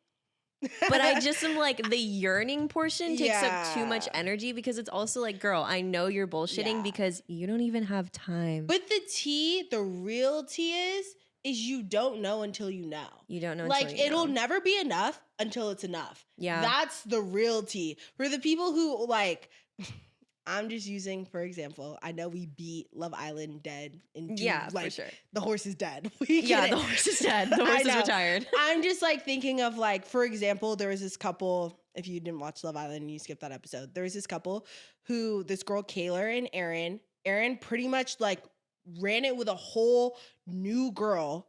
But I just am like, the yearning portion takes up too much energy, because it's also like, girl, I know you're bullshitting because you don't even have time. But the real tea is you don't know until you know. You don't know. Like, it'll never be enough until it's enough. Yeah. That's the real tea. For the people who, like, I'm just using, for example, I know we beat Love Island dead into Yeah, like for sure. the horse is dead. We get Yeah, it. the horse is dead. The I horse is know. retired. I'm just like thinking of like, for example, there was this couple, if you didn't watch Love Island and you skipped that episode, there was this couple who, this girl, Kayla and Aaron pretty much like ran it with a whole new girl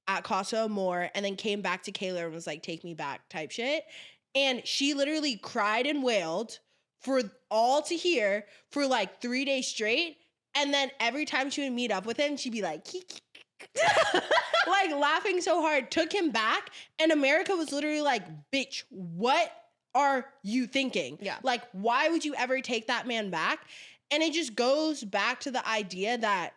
at Casa Amor and then came back to Kayla and was like, take me back type shit. And she literally cried and wailed for all to hear for like 3 days straight. And then every time she would meet up with him, she'd be like, like laughing so hard, took him back. And America was literally like, bitch, what are you thinking? Yeah. Like, why would you ever take that man back? And it just goes back to the idea that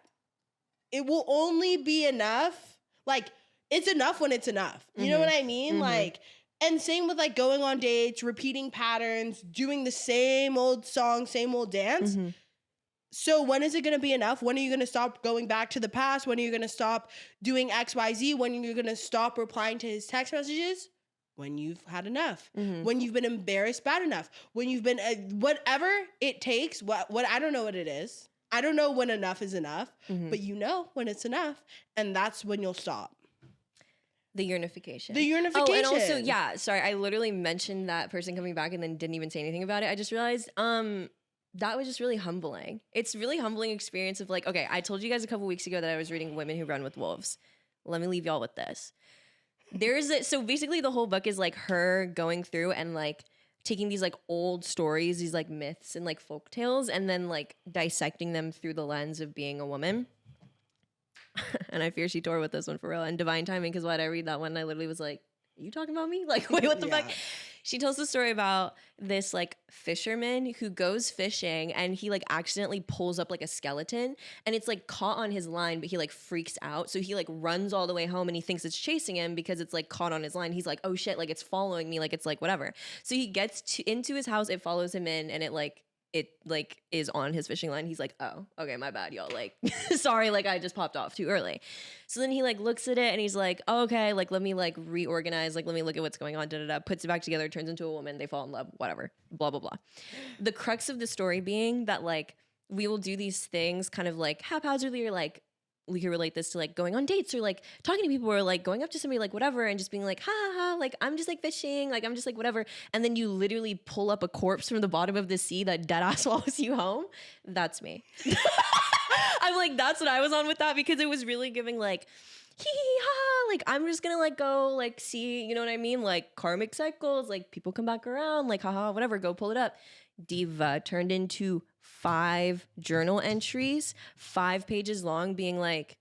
it will only be enough. Like, it's enough when it's enough. You know what I mean? Like, and same with like going on dates, repeating patterns, doing the same old song, same old dance. So when is it going to be enough? When are you going to stop going back to the past? When are you going to stop doing X, Y, Z? When are you going to stop replying to his text messages? When you've had enough. When you've been embarrassed bad enough. When you've been, whatever it takes, what I don't know what it is. I don't know when enough is enough, but you know when it's enough. And that's when you'll stop. The unification. The unification. Oh, and also, yeah, sorry, I literally mentioned that person coming back and then didn't even say anything about it. I just realized that was just really humbling. It's really humbling experience of like, okay, I told you guys a couple weeks ago that I was reading Women Who Run with Wolves. Let me leave y'all with this. So basically the whole book is like her going through and like taking these like old stories, these like myths and like folk tales, and then like dissecting them through the lens of being a woman. And I fear she tore with this one for real. And divine timing, because when I read that one, I literally was like, are you talking about me? Like, wait, what the fuck? She tells the story about this like fisherman who goes fishing and he like accidentally pulls up like a skeleton and it's like caught on his line, but he like freaks out. So he like runs all the way home and he thinks it's chasing him because it's like caught on his line. He's like, oh shit, like it's following me, like it's like whatever. So he gets into his house, it follows him in, and it like is on his fishing line. He's like, oh, okay, my bad, y'all. Like, sorry, like I just popped off too early. So then he like looks at it and he's like, oh, okay, like let me like reorganize, like let me look at what's going on, puts it back together, turns into a woman, they fall in love, whatever, blah, blah, blah. The crux of the story being that like we will do these things kind of like haphazardly, or like we could relate this to like going on dates or like talking to people or like going up to somebody like whatever and just being like, ha ha ha, like I'm just like fishing, like I'm just like whatever. And then you literally pull up a corpse from the bottom of the sea that dead ass follows you home. That's me. I'm like, that's what I was on with that, because it was really giving like, hee hee ha, like I'm just gonna like go like see, you know what I mean? Like karmic cycles, like people come back around, like haha, whatever, go pull it up. Diva turned into 5 journal entries, 5 pages long, being like,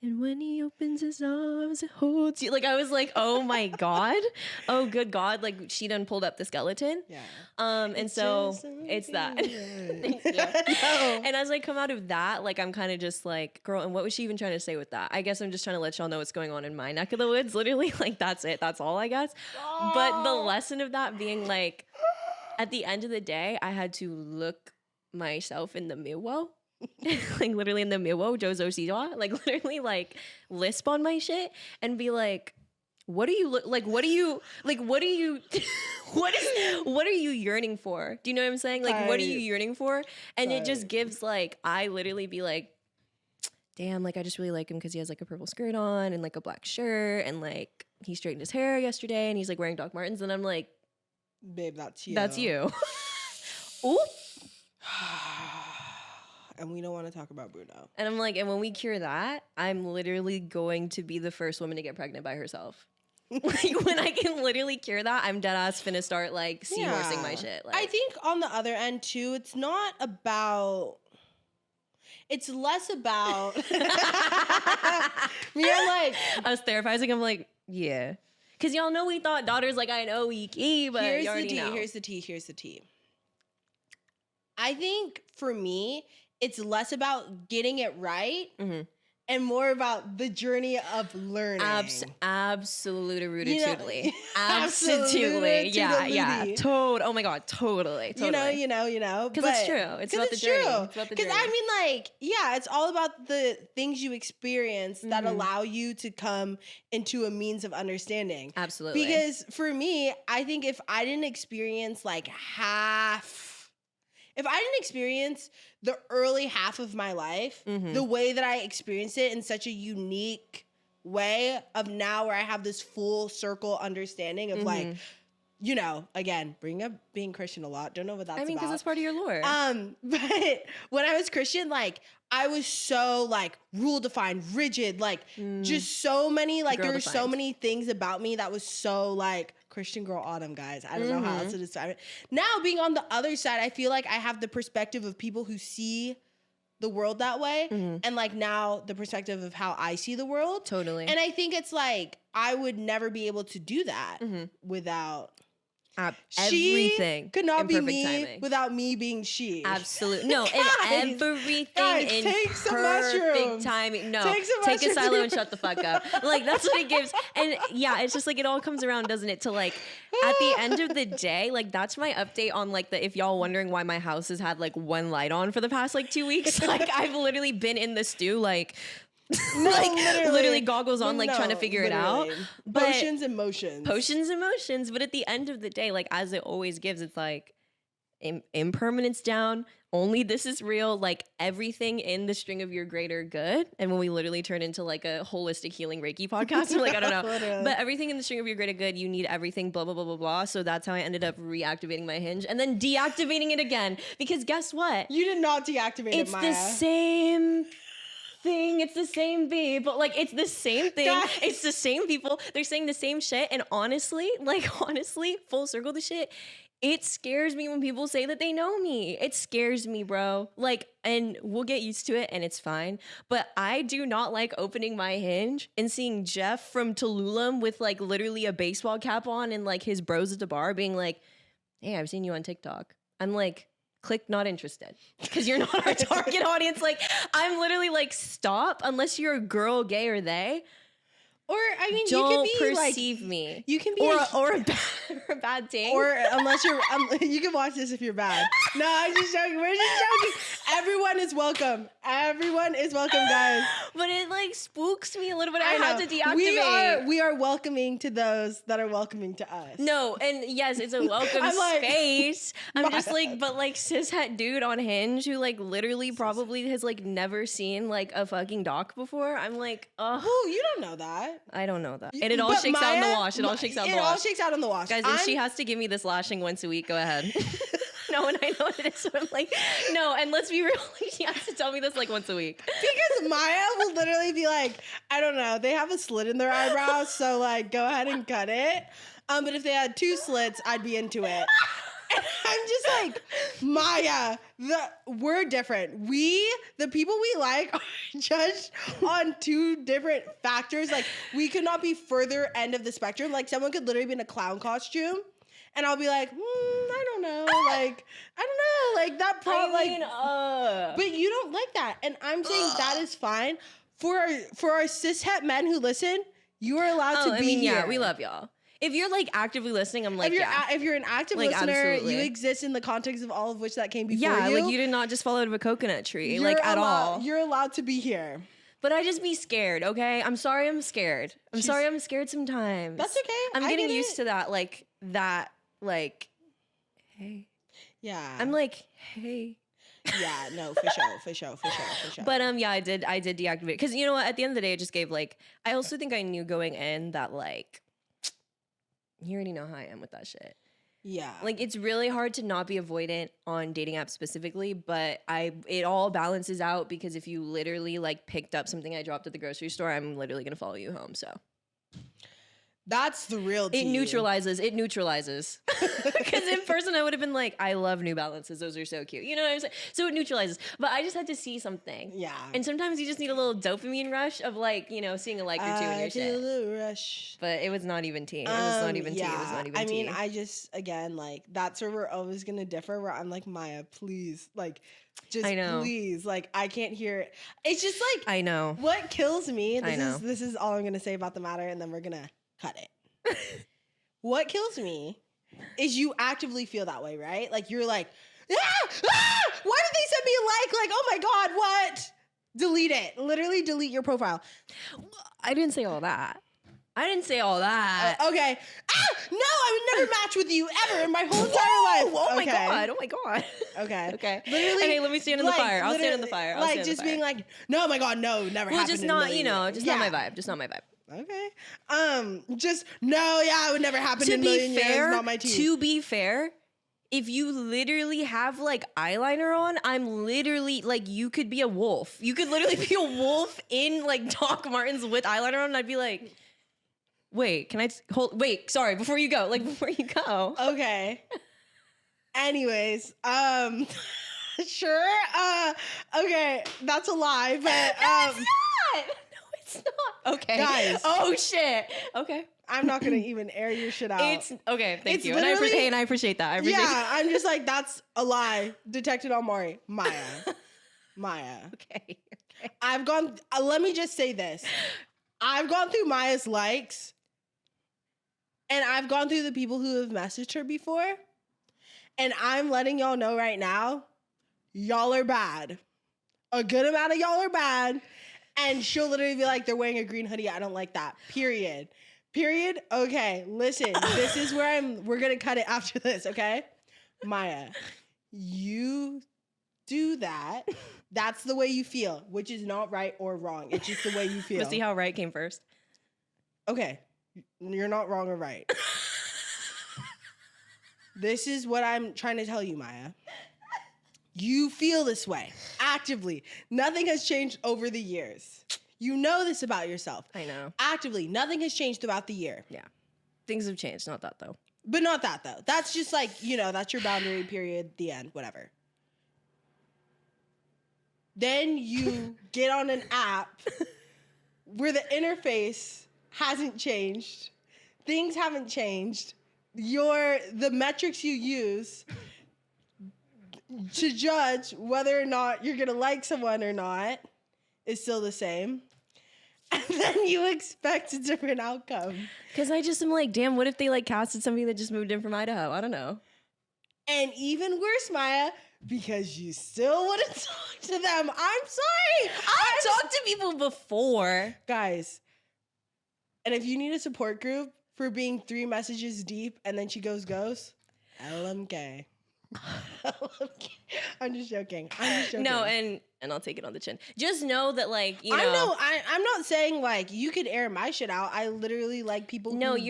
and when he opens his arms, it holds you. Like, I was like, oh my God. Oh, good God. Like, she done pulled up the skeleton. Yeah. And so it's that. Thank you. No. And as I come out of that, like, I'm kind of just like, girl, and what was she even trying to say with that? I guess I'm just trying to let y'all know what's going on in my neck of the woods. Literally, like, that's it. That's all, I guess. But the lesson of that being like, at the end of the day, I had to look myself in the mirror. Like literally in the mirror, Jozo Siwa, like literally like lisp on my shit and be like, what are you like? What are you like? What are you? What are you yearning for? Do you know what I'm saying? Like, what are you yearning for? And it just gives like, I literally be like, damn, like I just really like him because he has like a purple skirt on and like a black shirt and like he straightened his hair yesterday and he's like wearing Doc Martens and I'm like, babe, that's you. That's you. Ooh. And we don't want to talk about Bruno. And I'm like, and when we cure that, I'm literally going to be the first woman to get pregnant by herself. Like when I can literally cure that, I'm dead ass finna start like seahorsing my shit. Like, I think on the other end too, it's not about. It's less about. Like I was therapizing. I'm like, yeah, because y'all know we thought daughters like I know we key, but here's you the already tea. know. Here's the tea. Here's the tea. I think for me, it's less about getting it right and more about the journey of learning. Absolutely. You know, Absolutely. Yeah. Oh my God. Totally. You know. Because it's true. It's about the journey. Because I mean, like, yeah, it's all about the things you experience that allow you to come into a means of understanding. Absolutely. Because for me, I think if I didn't experience like half if I didn't experience the early half of my life the way that I experienced it in such a unique way of now where I have this full circle understanding of like, you know, again, bring up being Christian a lot. Don't know what that's about. I mean, because it's part of your lore. But when I was Christian, like, I was so like rule defined, rigid, like just so many, like there were so many things about me that was so like Christian girl autumn, guys. I don't know how else to describe it. Now being on the other side, I feel like I have the perspective of people who see the world that way. And like now the perspective of how I see the world. Totally. And I think it's like, I would never be able to do that without everything she could not in be perfect me timing. without me being she. Absolutely. No, and everything in take some perfect mushrooms. timing. No, Take some take a mushrooms. silo and shut the fuck up. Like, that's what it gives. And yeah, it's just like, it all comes around, doesn't it? To like, at the end of the day, like, that's my update on like if y'all wondering why my house has had like one light on for the past like 2 weeks. Like, I've literally been in the stew, like, like literally goggles on, like trying to figure it out. But potions and motions. But at the end of the day, like as it always gives, it's like impermanence down. Only this is real. Like everything in the string of your greater good. And when we literally turn into like a holistic healing Reiki podcast, I'm like, I don't know. But everything in the string of your greater good, you need everything, blah, blah, blah, blah, blah. So that's how I ended up reactivating my Hinge and then deactivating it again. Because guess what? You did not deactivate it, Maya. It's the same thing. It's the same beat, but like it's the same thing. Guys. It's the same people. They're saying the same shit. And honestly, full circle the shit. It scares me when people say that they know me. It scares me, bro. Like, and we'll get used to it and it's fine. But I do not like opening my Hinge and seeing Jeff from Tulum with like literally a baseball cap on and like his bros at the bar being like, hey, I've seen you on TikTok. I'm like, click not interested because you're not our target audience. Like, I'm literally like, stop unless you're a girl, gay, or they. Or I mean, Don't you can be perceive like, me. You can be or a bad thing. Or unless you're, you can watch this if you're bad. No, I'm just joking. We're just joking. Everyone is welcome. Everyone is welcome, guys. But it like spooks me a little bit. I know. have to deactivate. We are welcoming to those that are welcoming to us. No, and yes, it's a welcome I'm like, space. I'm just like, but like cishet dude on Hinge who like literally probably has like never seen like a fucking doc before. I'm like, oh, Who? You don't know that. I don't know that. And it all shakes out in the wash. It all shakes out in the wash. It all shakes out in the wash. Guys, if she has to give me this lashing once a week, go ahead. No, and I know what it is. So I'm like, no, and let's be real. She has to tell me this like once a week. Because Maya will literally be like, I don't know, they have a slit in their eyebrows, so like go ahead and cut it. But if they had 2 slits, I'd be into it. And I'm just like, Maya, we're different. The people we like are judged on 2 different factors. Like, we could not be further end of the spectrum. Like, someone could literally be in a clown costume, and I'll be like, I don't know. Like, I don't know. Like, that probably, but you don't like that. And I'm saying that is fine. For our cishet men who listen, you are allowed to be here. Yeah, we love y'all. If you're like actively listening, I'm like, if you're an active like, listener, absolutely. You exist in the context of all of which that came before you. Yeah, like you did not just fall out of a coconut tree, like at all. You're allowed to be here. But I just be scared, okay? I'm sorry I'm scared. Sorry I'm scared sometimes. That's okay. I'm getting used to that, hey. Yeah. I'm like, hey. Yeah, no, for sure. But yeah, I did deactivate it. Because you know what? At the end of the day, it just gave like, I also think I knew going in that like, you already know how I am with that shit. Yeah. Like, it's really hard to not be avoidant on dating apps specifically, but it all balances out because if you literally like picked up something I dropped at the grocery store, I'm literally gonna follow you home. So that's the real tea. It neutralizes. Because in person, I would have been like, I love New Balances. Those are so cute. You know what I'm saying? So it neutralizes. But I just had to see something. Yeah. And sometimes you just need a little dopamine rush of like, you know, seeing a like or 2 in your shit. A little rush. But it was not even tea. It was not even tea. It was not even tea. I mean, I just, again, like, that's where we're always going to differ, where I'm like, Maya, please, like, just please, like, I can't hear it. It's just like, I know. What kills me, this is all I'm going to say about the matter, and then we're going to cut it. What kills me is you actively feel that way, right? Like, you're like, why did they send me a like? Like, oh my God, what? Delete it. Literally delete your profile. I didn't say all that. I didn't say all that. Okay. No, I would never match with you ever in my whole entire life. Oh my Okay. god. Oh my god. Okay. Okay. Literally. Okay, let me stand in the fire. I'll stand in the literally, fire. I'll like stand in the just fire. being like, no, oh my god, no, never Well, happened. just in a not, million you know, years. just Yeah. not my vibe. Just not my vibe. Okay. Just no, yeah, it would never happen To in a be million years. fair, Not my team. to be fair, if you literally have like eyeliner on, I'm literally like, you could be a wolf. You could literally be a wolf in like Doc Martens with eyeliner on, and I'd be like, wait, can I hold? Wait, sorry, before you go, before you go. Okay. Anyways, sure. Okay, that's a lie, but No, it's not. Okay, Guys. Oh shit. Okay. I'm not gonna even air your shit out. It's okay. Thank It's you, literally- and I appreciate that. I appreciate Yeah, I'm just like, that's a lie detected on Mari. Maya. Okay. I've gone, let me just say this. I've gone through Maya's likes, and I've gone through the people who have messaged her before, and I'm letting y'all know right now, y'all are bad. A good amount of y'all are bad, and she'll literally be like, they're wearing a green hoodie. I don't like that. Period. Okay, listen, this is where we're gonna cut it after this, okay? Maya, you do that. That's the way you feel, which is not right or wrong. It's just the way you feel. Let's see how right came first. Okay, you're not wrong or right. This is what I'm trying to tell you, Maya. You feel this way actively. Nothing has changed over the years. You know this about yourself. I know. Actively, nothing has changed throughout the year. Yeah. Things have changed. Not that though. But not that, though. That's just like, that's your boundary period, the end, whatever. Then you get on an app where the interface hasn't changed. Things haven't changed. The metrics you use to judge whether or not you're going to like someone or not is still the same. And then you expect a different outcome. Because I just am like, damn, what if they like casted somebody that just moved in from Idaho? I don't know. And even worse, Maya, because you still wouldn't talk to them. I'm sorry. I've talked to people before. Guys, and if you need a support group for being 3 messages deep and then she goes, LMK. LMK. I'm just joking. No, and I'll take it on the chin. Just know that, like, I'm not saying, like, you could air my shit out. I literally like people No, who...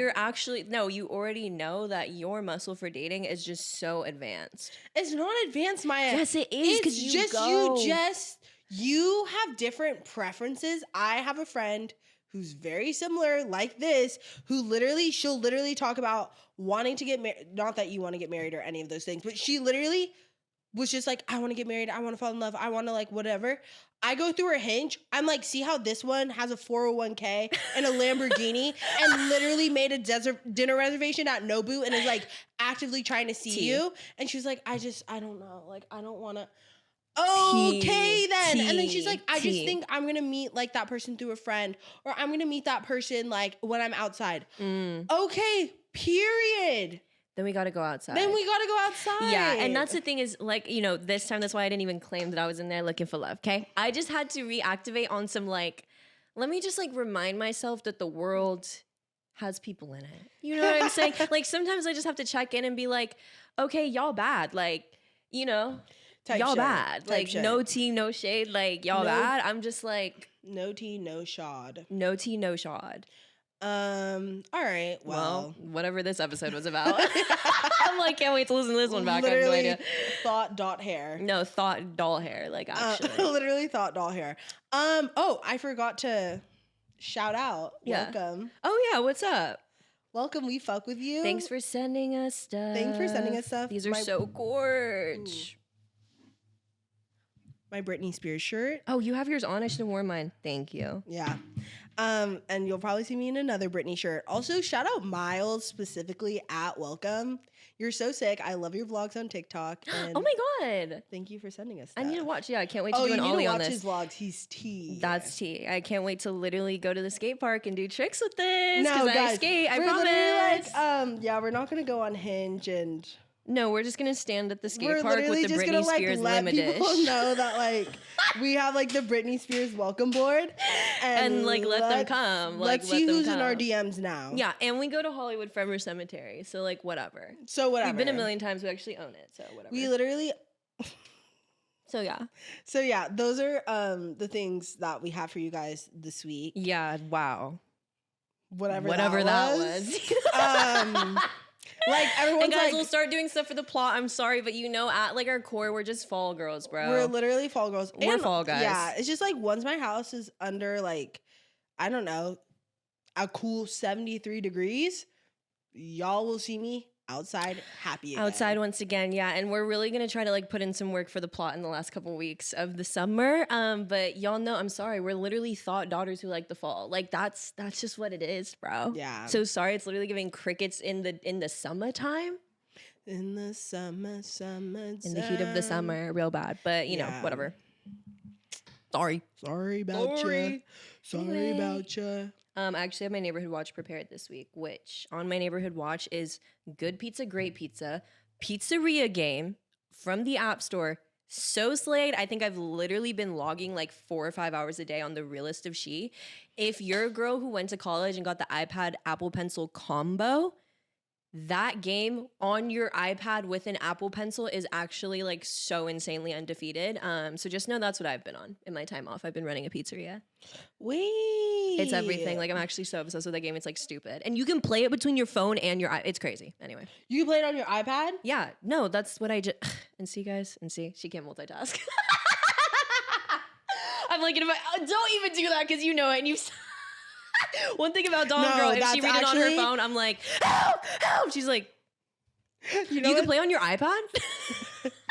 you already know that your muscle for dating is just so advanced. It's not advanced, Maya. Yes, it is, because you have different preferences. I have a friend who's very similar, like this, who she'll literally talk about wanting to get married. Not that you want to get married or any of those things, but she literally was just like, I want to get married. I want to fall in love. I want to like whatever. I go through her Hinge. I'm like, see how this one has a 401k and a Lamborghini and literally made a dinner reservation at Nobu and is like actively trying to see you. And she was like, I don't know. Like, I don't want to. Okay, then. And then she's like, I just think I'm going to meet like that person through a friend, or I'm going to meet that person like when I'm outside. Okay, period. Then we got to go outside. Yeah, and that's the thing is, like, this time, that's why I didn't even claim that I was in there looking for love, okay? I just had to reactivate on some, like, let me just, like, remind myself that the world has people in it. You know what I'm saying? Like, sometimes I just have to check in and be like, okay, y'all bad. Like, Type y'all shit. bad. Type Like, shit. no tea, no shade. Like, y'all bad. I'm just like... No tea, no shod. No tea, no shod. All right. Well, whatever this episode was about. I'm like, can't wait to listen to this one back. I have no literally idea. thought dot hair. No, thought doll hair. Like, actually. Literally thought doll hair. I forgot to shout out. Yeah. Welcome. Oh, yeah. What's up? Welcome. We fuck with you. Thanks for sending us stuff. These are so gorge. My Britney Spears shirt. Oh, you have yours on? I should have worn mine. Thank you. Yeah. And you'll probably see me in another Britney shirt. Also, shout out Miles specifically at Welcome. You're so sick. I love your vlogs on TikTok. And Oh my God. thank you for sending us I stuff. need to watch. Yeah, I can't wait to do you an need ollie to on watch this. his vlogs. He's tea. That's tea. I can't wait to literally go to the skate park and do tricks with this. No, Because I guys, skate. I we're literally promise. like, we're not gonna go on Hinge and No, we're just gonna stand at the skate We're park literally with the just Britney gonna like Spears let limited people know that like we have like the Britney Spears welcome board, and like let them come. Like, Let's let see them who's in our come. DMs now. Yeah, and we go to Hollywood Forever Cemetery, so like whatever. So whatever. We've been a million times. We actually own it, so whatever. We literally. So yeah. So yeah, those are the things that we have for you guys this week. Yeah. Wow. Whatever that was. Like everyone's and guys, like, we'll start doing stuff for the plot. I'm sorry, but at like our core, we're just fall girls, bro. we're literally fall girls. We're And, fall guys. Yeah, it's just like once my house is under like, I don't know, a cool 73 degrees, y'all will see me outside happy again. Outside once again, yeah. And we're really gonna try to like put in some work for the plot in the last couple weeks of the summer. But y'all know, I'm sorry, we're literally thought daughters who like the fall. Like that's just what it is, bro. Yeah. So sorry, it's literally giving crickets in the summertime. In the summertime. In the heat of the summer, real bad. But you know, whatever. Sorry. Sorry about you. Sorry Anyway. about you. I actually have my neighborhood watch prepared this week, which on my neighborhood watch is Good Pizza, Great Pizza, Pizzeria Game from the App Store. So slayed. I think I've literally been logging like 4 or 5 hours a day on the realest of she. If you're a girl who went to college and got the iPad Apple Pencil combo, that game on your iPad with an Apple Pencil is actually like so insanely undefeated. So just know that's what I've been on in my time off. I've been running a pizzeria. Wait. It's everything. Like I'm actually so obsessed with that game. It's like stupid. And you can play it between your phone and your it's crazy. Anyway. You play it on your iPad? Yeah. No, that's what I just and see guys, and see, she can't multitask. I'm like, don't even do that because you know it and you one thing about Dom Girl, if she read it on her phone, I'm like, help, help. She's like, you can play on your iPad?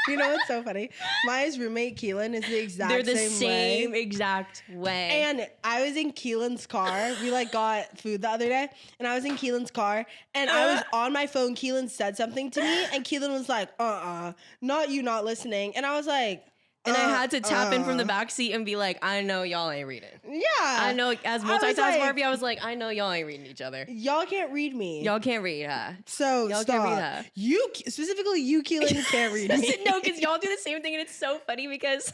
You know what's so funny? My roommate Keelan is the exact They're the same way. exact way. And I was in Keelan's car. We like got food the other day, and I was in Keelan's car, and I was on my phone. Keelan said something to me, and Keelan was like, not you not listening. And I was like, and I had to tap in from the back seat and be like, I know y'all ain't reading. yeah. I know, as I was multitask like, Barbie, I was like, I know y'all ain't reading each other. Y'all can't read me. Y'all can't read, huh? So Y'all stop. can't read her. You, specifically you, Keelan, can't read me. No, because y'all do the same thing, and it's so funny because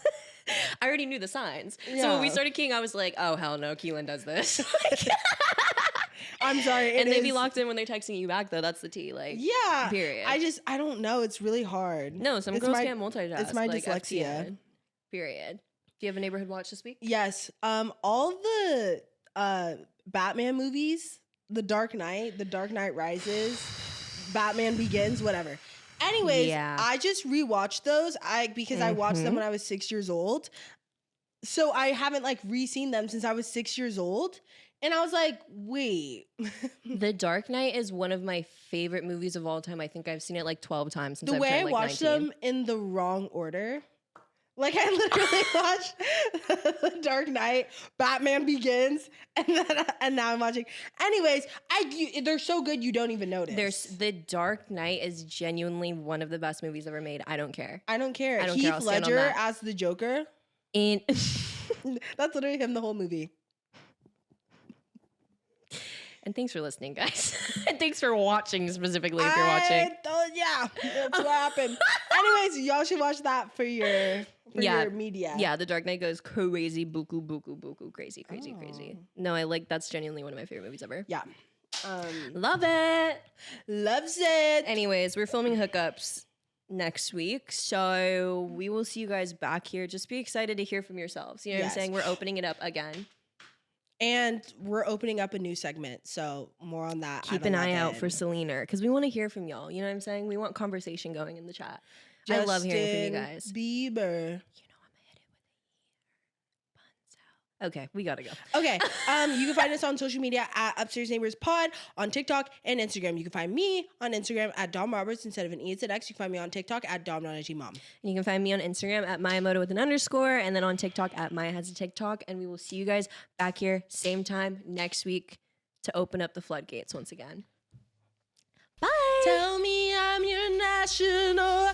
I already knew the signs. So Yeah. when we started keying, I was like, oh, hell no, Keelan does this. I'm sorry. And they be locked in when they're texting you back, though. That's the tea. Like, Yeah. period. I don't know. It's really hard. No, some It's girls my- can't multitask. it's my like, dyslexia. FTN. Period. Do you have a neighborhood watch this week? Yes. All the Batman movies, The Dark Knight Rises, Batman Begins, whatever. Anyways, Yeah. I just rewatched those because I watched them when I was 6 years old. So I haven't like re-seen them since I was 6 years old. And I was like, wait. The Dark Knight is one of my favorite movies of all time. I think I've seen it like 12 times since The I've way I turned like watched 19. them in the wrong order. Like I literally watched The Dark Knight, Batman Begins, and now I'm watching. Anyways, they're so good you don't even notice. The Dark Knight is genuinely one of the best movies ever made. I don't care. I don't care. I don't care. I'll Heath stand on Ledger that. as the Joker. And That's literally him the whole movie. and thanks for listening, guys. And thanks for watching specifically if you're watching. Yeah, that's what happened. Anyways, y'all should watch that for your media. Yeah, The Dark Knight goes crazy, buku, buku, buku, crazy, crazy, crazy. No, that's genuinely one of my favorite movies ever. Yeah. Love it. Loves it. Anyways, we're filming Hookups next week, so we will see you guys back here. Just be excited to hear from yourselves. You know what I'm Yes. saying? We're opening it up again. And we're opening up a new segment, so more on that. Keep an eye out for Selena, because we want to hear from y'all. You know what I'm saying? We want conversation going in the chat. I love hearing from you guys. Bieber. You know I'm gonna hit it with a buns out. Okay, we gotta go. Okay. You can find us on social media at Upstairs Neighbors Pod on TikTok and Instagram. You can find me on Instagram at Domrobxrts instead of an E, it's an X. You can find me on TikTok at Dom.mom. And you can find me on Instagram at Mayamoto with an underscore, and then on TikTok at Maya has a TikTok. And we will see you guys back here same time next week to open up the floodgates once again. Bye. Tell me I'm your national.